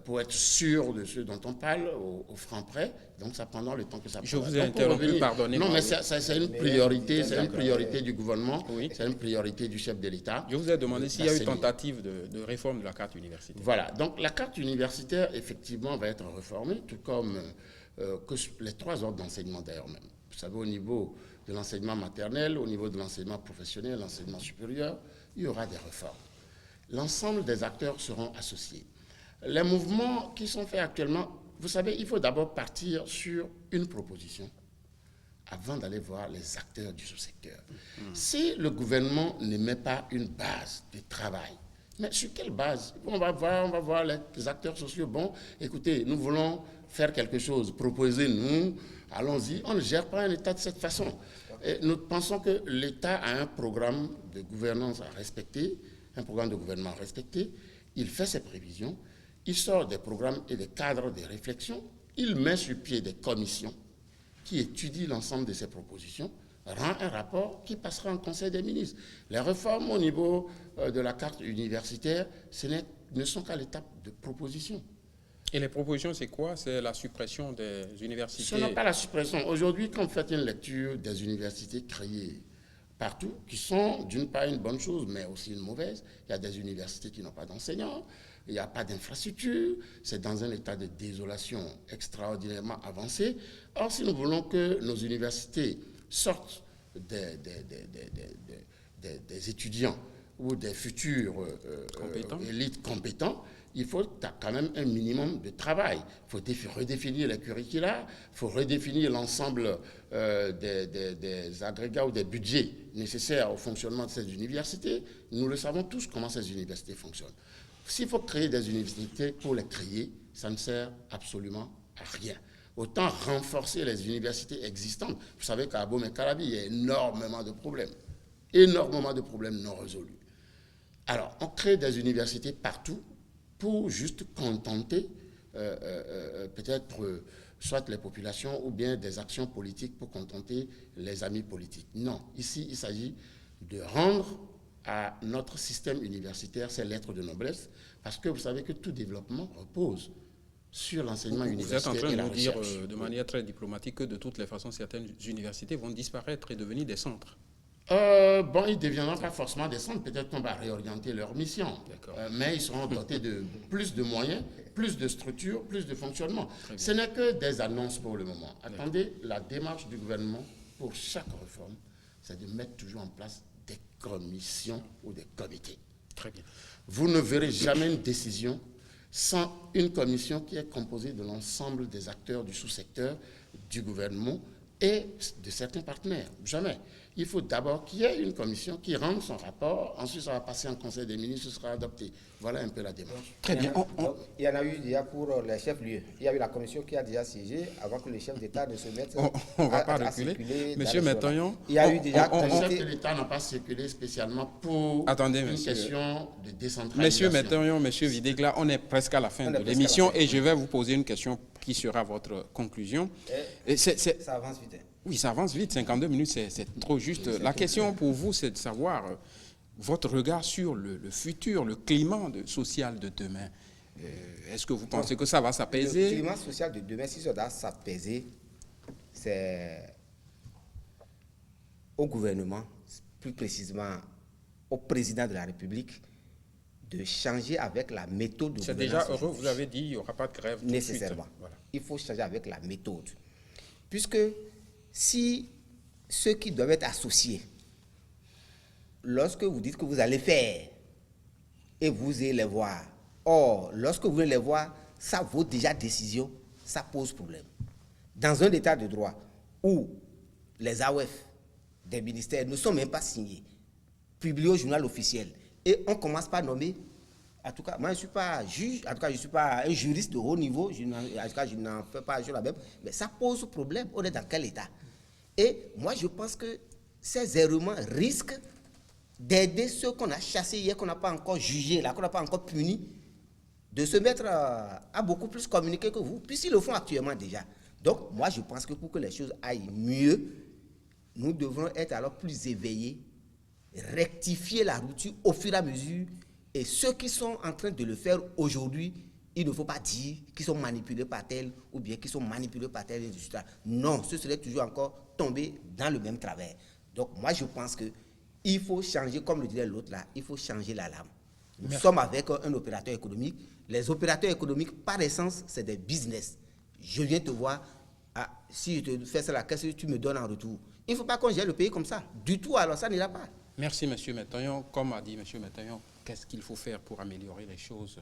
pour être sûr de ce dont on parle au franc près. Donc, ça prendra le temps que ça prend. Je vous ai interrompu, pardonnez-moi. Non, mais c'est une priorité, du gouvernement, Oui. c'est une priorité du chef de l'État. Je vous ai demandé s'il y a eu tentative de réforme de la carte universitaire. Voilà, donc la carte universitaire, effectivement, va être réformée, tout comme que les 3 ordres d'enseignement d'ailleurs même. Vous savez, au niveau de l'enseignement maternel, au niveau de l'enseignement professionnel, l'enseignement supérieur, il y aura des réformes. L'ensemble des acteurs seront associés. Les mouvements qui sont faits actuellement, vous savez, il faut d'abord partir sur une proposition avant d'aller voir les acteurs du sous-secteur. Si le gouvernement ne met pas une base de travail, mais sur quelle base? On va voir les acteurs sociaux. Bon, écoutez, nous voulons faire quelque chose, proposez-nous, allons-y. On ne gère pas un État de cette façon. Et nous pensons que l'État a un programme de gouvernance à respecter, un programme de gouvernement à respecter. Il fait ses prévisions, il sort des programmes et des cadres de réflexion, il met sur pied des commissions qui étudient l'ensemble de ces propositions, rend un rapport qui passera en Conseil des ministres. Les réformes au niveau de la carte universitaire, ne sont qu'à l'étape de proposition. Et les propositions, c'est quoi? C'est la suppression des universités? Ce n'est pas la suppression. Aujourd'hui, quand vous faites une lecture des universités créées partout, qui sont d'une part une bonne chose, mais aussi une mauvaise, il y a des universités qui n'ont pas d'enseignants, il n'y a pas d'infrastructure, c'est dans un état de désolation extraordinairement avancé. Or, si nous voulons que nos universités sortent des étudiants ou des futurs élites compétents, il faut quand même un minimum de travail. Il faut redéfinir les curricula, il faut redéfinir l'ensemble des agrégats ou des budgets nécessaires au fonctionnement de ces universités. Nous le savons tous comment ces universités fonctionnent. S'il faut créer des universités pour les créer, ça ne sert absolument à rien. Autant renforcer les universités existantes. Vous savez qu'à Abomey-Calavi, il y a énormément de problèmes non résolus. Alors, on crée des universités partout pour juste contenter peut-être soit les populations ou bien des actions politiques pour contenter les amis politiques. Non, ici, il s'agit de rendre à notre système universitaire ses lettres de noblesse, parce que vous savez que tout développement repose sur l'enseignement universitaire. Vous êtes en train et de la nous dire recherche. de manière très diplomatique que de toutes les façons, certaines universités vont disparaître et devenir des centres. Bon, ils ne deviendront pas forcément des centres, peut-être qu'on va réorienter leur mission, mais ils seront dotés de plus de moyens, plus de structures, plus de fonctionnement. Ce n'est que des annonces pour le moment. Attendez, la démarche du gouvernement pour chaque réforme, c'est de mettre toujours en place des commissions ou des comités. Très bien. Vous ne verrez jamais une décision sans une commission qui est composée de l'ensemble des acteurs du sous-secteur, du gouvernement et de certains partenaires. Jamais. Il faut d'abord qu'il y ait une commission qui rende son rapport, ensuite ça va passer en Conseil des ministres, ce sera adopté. Voilà un peu la démarche. Très bien. Il y en a eu déjà pour les chefs-lieux. Il y a eu la commission qui a déjà siégé avant que les chefs d'État ne se mettent On ne va pas à reculer. circuler. Monsieur Métaillon, Il y a eu déjà Les chefs de l'État n'ont pas circulé spécialement pour une question de décentralisation. Monsieur Métaillon, monsieur Videgla, on est presque à la fin de l'émission et je vais vous poser une question qui sera votre conclusion. Ça avance vite. Oui, ça avance vite, 52 minutes, c'est trop juste. La question pour vous, c'est de savoir votre regard sur le futur, le climat social de demain. Est-ce que vous pensez que ça va s'apaiser? Le climat social de demain, si ça doit s'apaiser, c'est au gouvernement, plus précisément au président de la République, de changer avec la méthode de C'est gouvernance. déjà heureux, vous avez dit, il n'y aura pas de grève tout de suite. Nécessairement. Voilà. Il faut changer avec la méthode. Puisque si ceux qui doivent être associés, lorsque vous dites que vous allez faire, et vous allez les voir, or, lorsque vous venez les voir, ça vaut déjà décision, ça pose problème. dans un état de droit où les AOF des ministères ne sont même pas signés, publiés au journal officiel, et on commence par nommer, en tout cas, moi je ne suis pas juge, en tout cas je ne suis pas un juriste de haut niveau, en tout cas je n'en fais pas la même, mais ça pose problème, on est dans quel état? Et moi je pense que ces errements risquent d'aider ceux qu'on a chassés hier, qu'on n'a pas encore jugés, là, qu'on n'a pas encore punis, de se mettre à beaucoup plus communiquer que vous, puisqu'ils le font actuellement déjà. Donc, moi, je pense que pour que les choses aillent mieux, nous devrons être alors plus éveillés, rectifier la rupture au fur et à mesure, et ceux qui sont en train de le faire aujourd'hui, il ne faut pas dire qu'ils sont manipulés par tel, ou bien qu'ils sont manipulés par tel, etc. Non, ce serait toujours encore tomber dans le même travers. Donc, moi, je pense qu'il faut changer, comme le disait l'autre là, il faut changer la lame. Nous sommes avec un opérateur économique. Les opérateurs économiques, par essence, c'est des business. Je viens te voir, si je te fais ça, qu'est-ce que tu me donnes en retour? Il ne faut pas qu'on gère le pays comme ça. Du tout, alors ça n'ira pas. Merci, M. Métaillon. Comme a dit M. Métaillon, qu'est-ce qu'il faut faire pour améliorer les choses,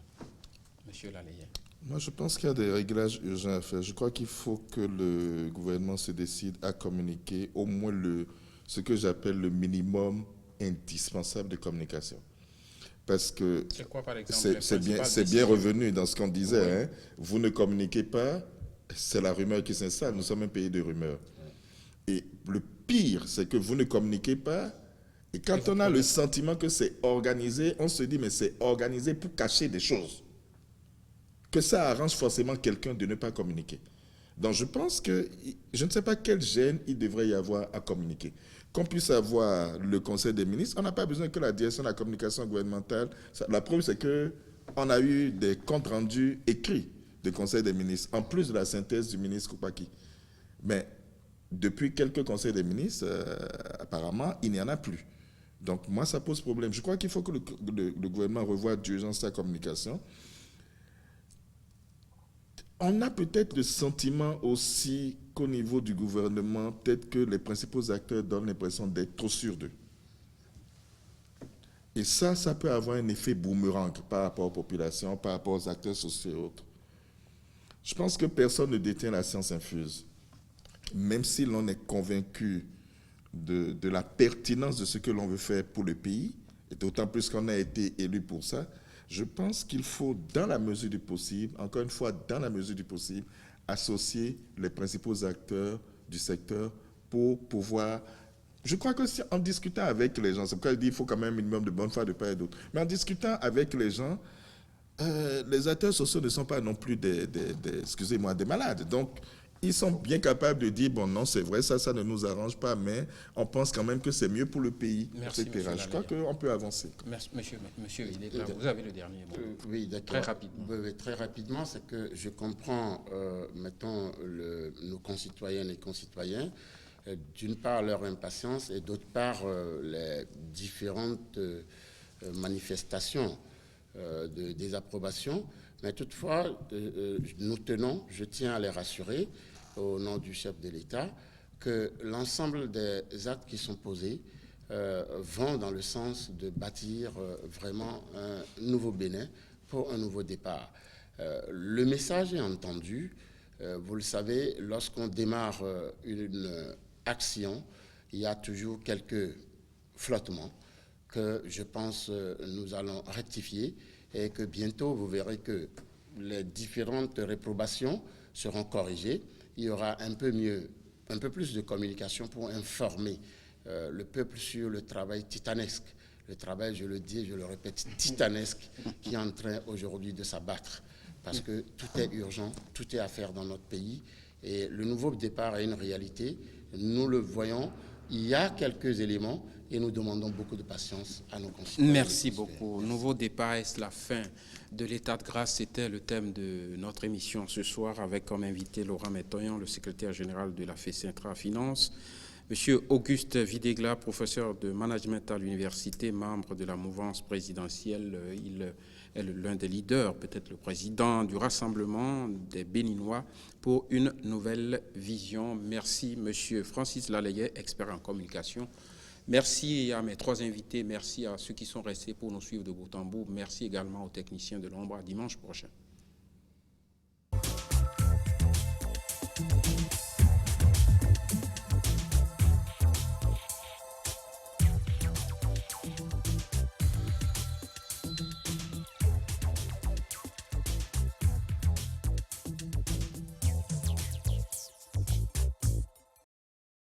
M. Laleye? Moi, je pense qu'il y a des réglages urgents à faire. Je crois qu'il faut que le gouvernement se décide à communiquer au moins ce que j'appelle le minimum indispensable de communication. Parce que c'est quoi, par exemple, c'est bien revenu dans ce qu'on disait. Oui. Hein. Vous ne communiquez pas, c'est la rumeur qui s'installe. Nous sommes un pays de rumeurs. Et le pire, c'est que vous ne communiquez pas. Et quand on a le sentiment que c'est organisé, on se dit, mais c'est organisé pour cacher des choses. Que ça arrange forcément quelqu'un de ne pas communiquer. Donc je pense que, je ne sais pas quel gêne il devrait y avoir à communiquer. Qu'on puisse avoir le Conseil des ministres, on n'a pas besoin que la direction de la communication gouvernementale. La preuve, c'est qu'on a eu des comptes rendus écrits du Conseil des ministres, en plus de la synthèse du ministre Koupaki. Mais depuis quelques conseils des ministres, apparemment, il n'y en a plus. Donc moi, ça pose problème. Je crois qu'il faut que le gouvernement revoie d'urgence sa communication. On a peut-être le sentiment aussi qu'au niveau du gouvernement, peut-être que les principaux acteurs donnent l'impression d'être trop sûrs d'eux. Et ça peut avoir un effet boomerang par rapport aux populations, par rapport aux acteurs sociaux et autres. Je pense que personne ne détient la science infuse. Même si l'on est convaincu de la pertinence de ce que l'on veut faire pour le pays, et d'autant plus qu'on a été élu pour ça, je pense qu'il faut, dans la mesure du possible, encore une fois, dans la mesure du possible, associer les principaux acteurs du secteur pour pouvoir... Je crois que si en discutant avec les gens, c'est pourquoi je dis qu'il faut quand même un minimum de bonne foi de part et d'autre, mais en discutant avec les gens, les acteurs sociaux ne sont pas non plus des malades. Donc, ils sont bien capables de dire, bon, non, c'est vrai, ça ne nous arrange pas, mais on pense quand même que c'est mieux pour le pays, etc. Je crois qu'on peut avancer. Merci, monsieur Videgla, vous avez le dernier mot. Oui, d'accord. Très rapidement. Oui, très rapidement, c'est que je comprends, mettons, nos concitoyennes et concitoyens, d'une part leur impatience et d'autre part les différentes manifestations de désapprobation. Mais toutefois, je tiens à les rassurer, au nom du chef de l'État, que l'ensemble des actes qui sont posés vont dans le sens de bâtir vraiment un nouveau Bénin pour un nouveau départ. Le message est entendu. Vous le savez, lorsqu'on démarre une action, il y a toujours quelques flottements que je pense nous allons rectifier et que bientôt vous verrez que les différentes réprobations seront corrigées. Il y aura un peu plus de communication pour informer le peuple sur le travail titanesque. Le travail, je le dis et je le répète, titanesque, qui est en train aujourd'hui de s'abattre. Parce que tout est urgent, tout est à faire dans notre pays. Et le nouveau départ est une réalité. Nous le voyons, il y a quelques éléments et nous demandons beaucoup de patience à nos concitoyens. Merci beaucoup. Nouveau départ, est-ce la fin de l'état de grâce? C'était le thème de notre émission ce soir avec comme invité Laurent Métaillon, le secrétaire général de la FECINTRA Finance. Monsieur Auguste Videgla, professeur de management à l'université, membre de la mouvance présidentielle. Il est l'un des leaders, peut-être le président du Rassemblement des Béninois pour une nouvelle vision. Merci, monsieur Francis Laleye, expert en communication. Merci à mes trois invités. Merci à ceux qui sont restés pour nous suivre de bout en bout. Merci également aux techniciens de l'ombre. À dimanche prochain.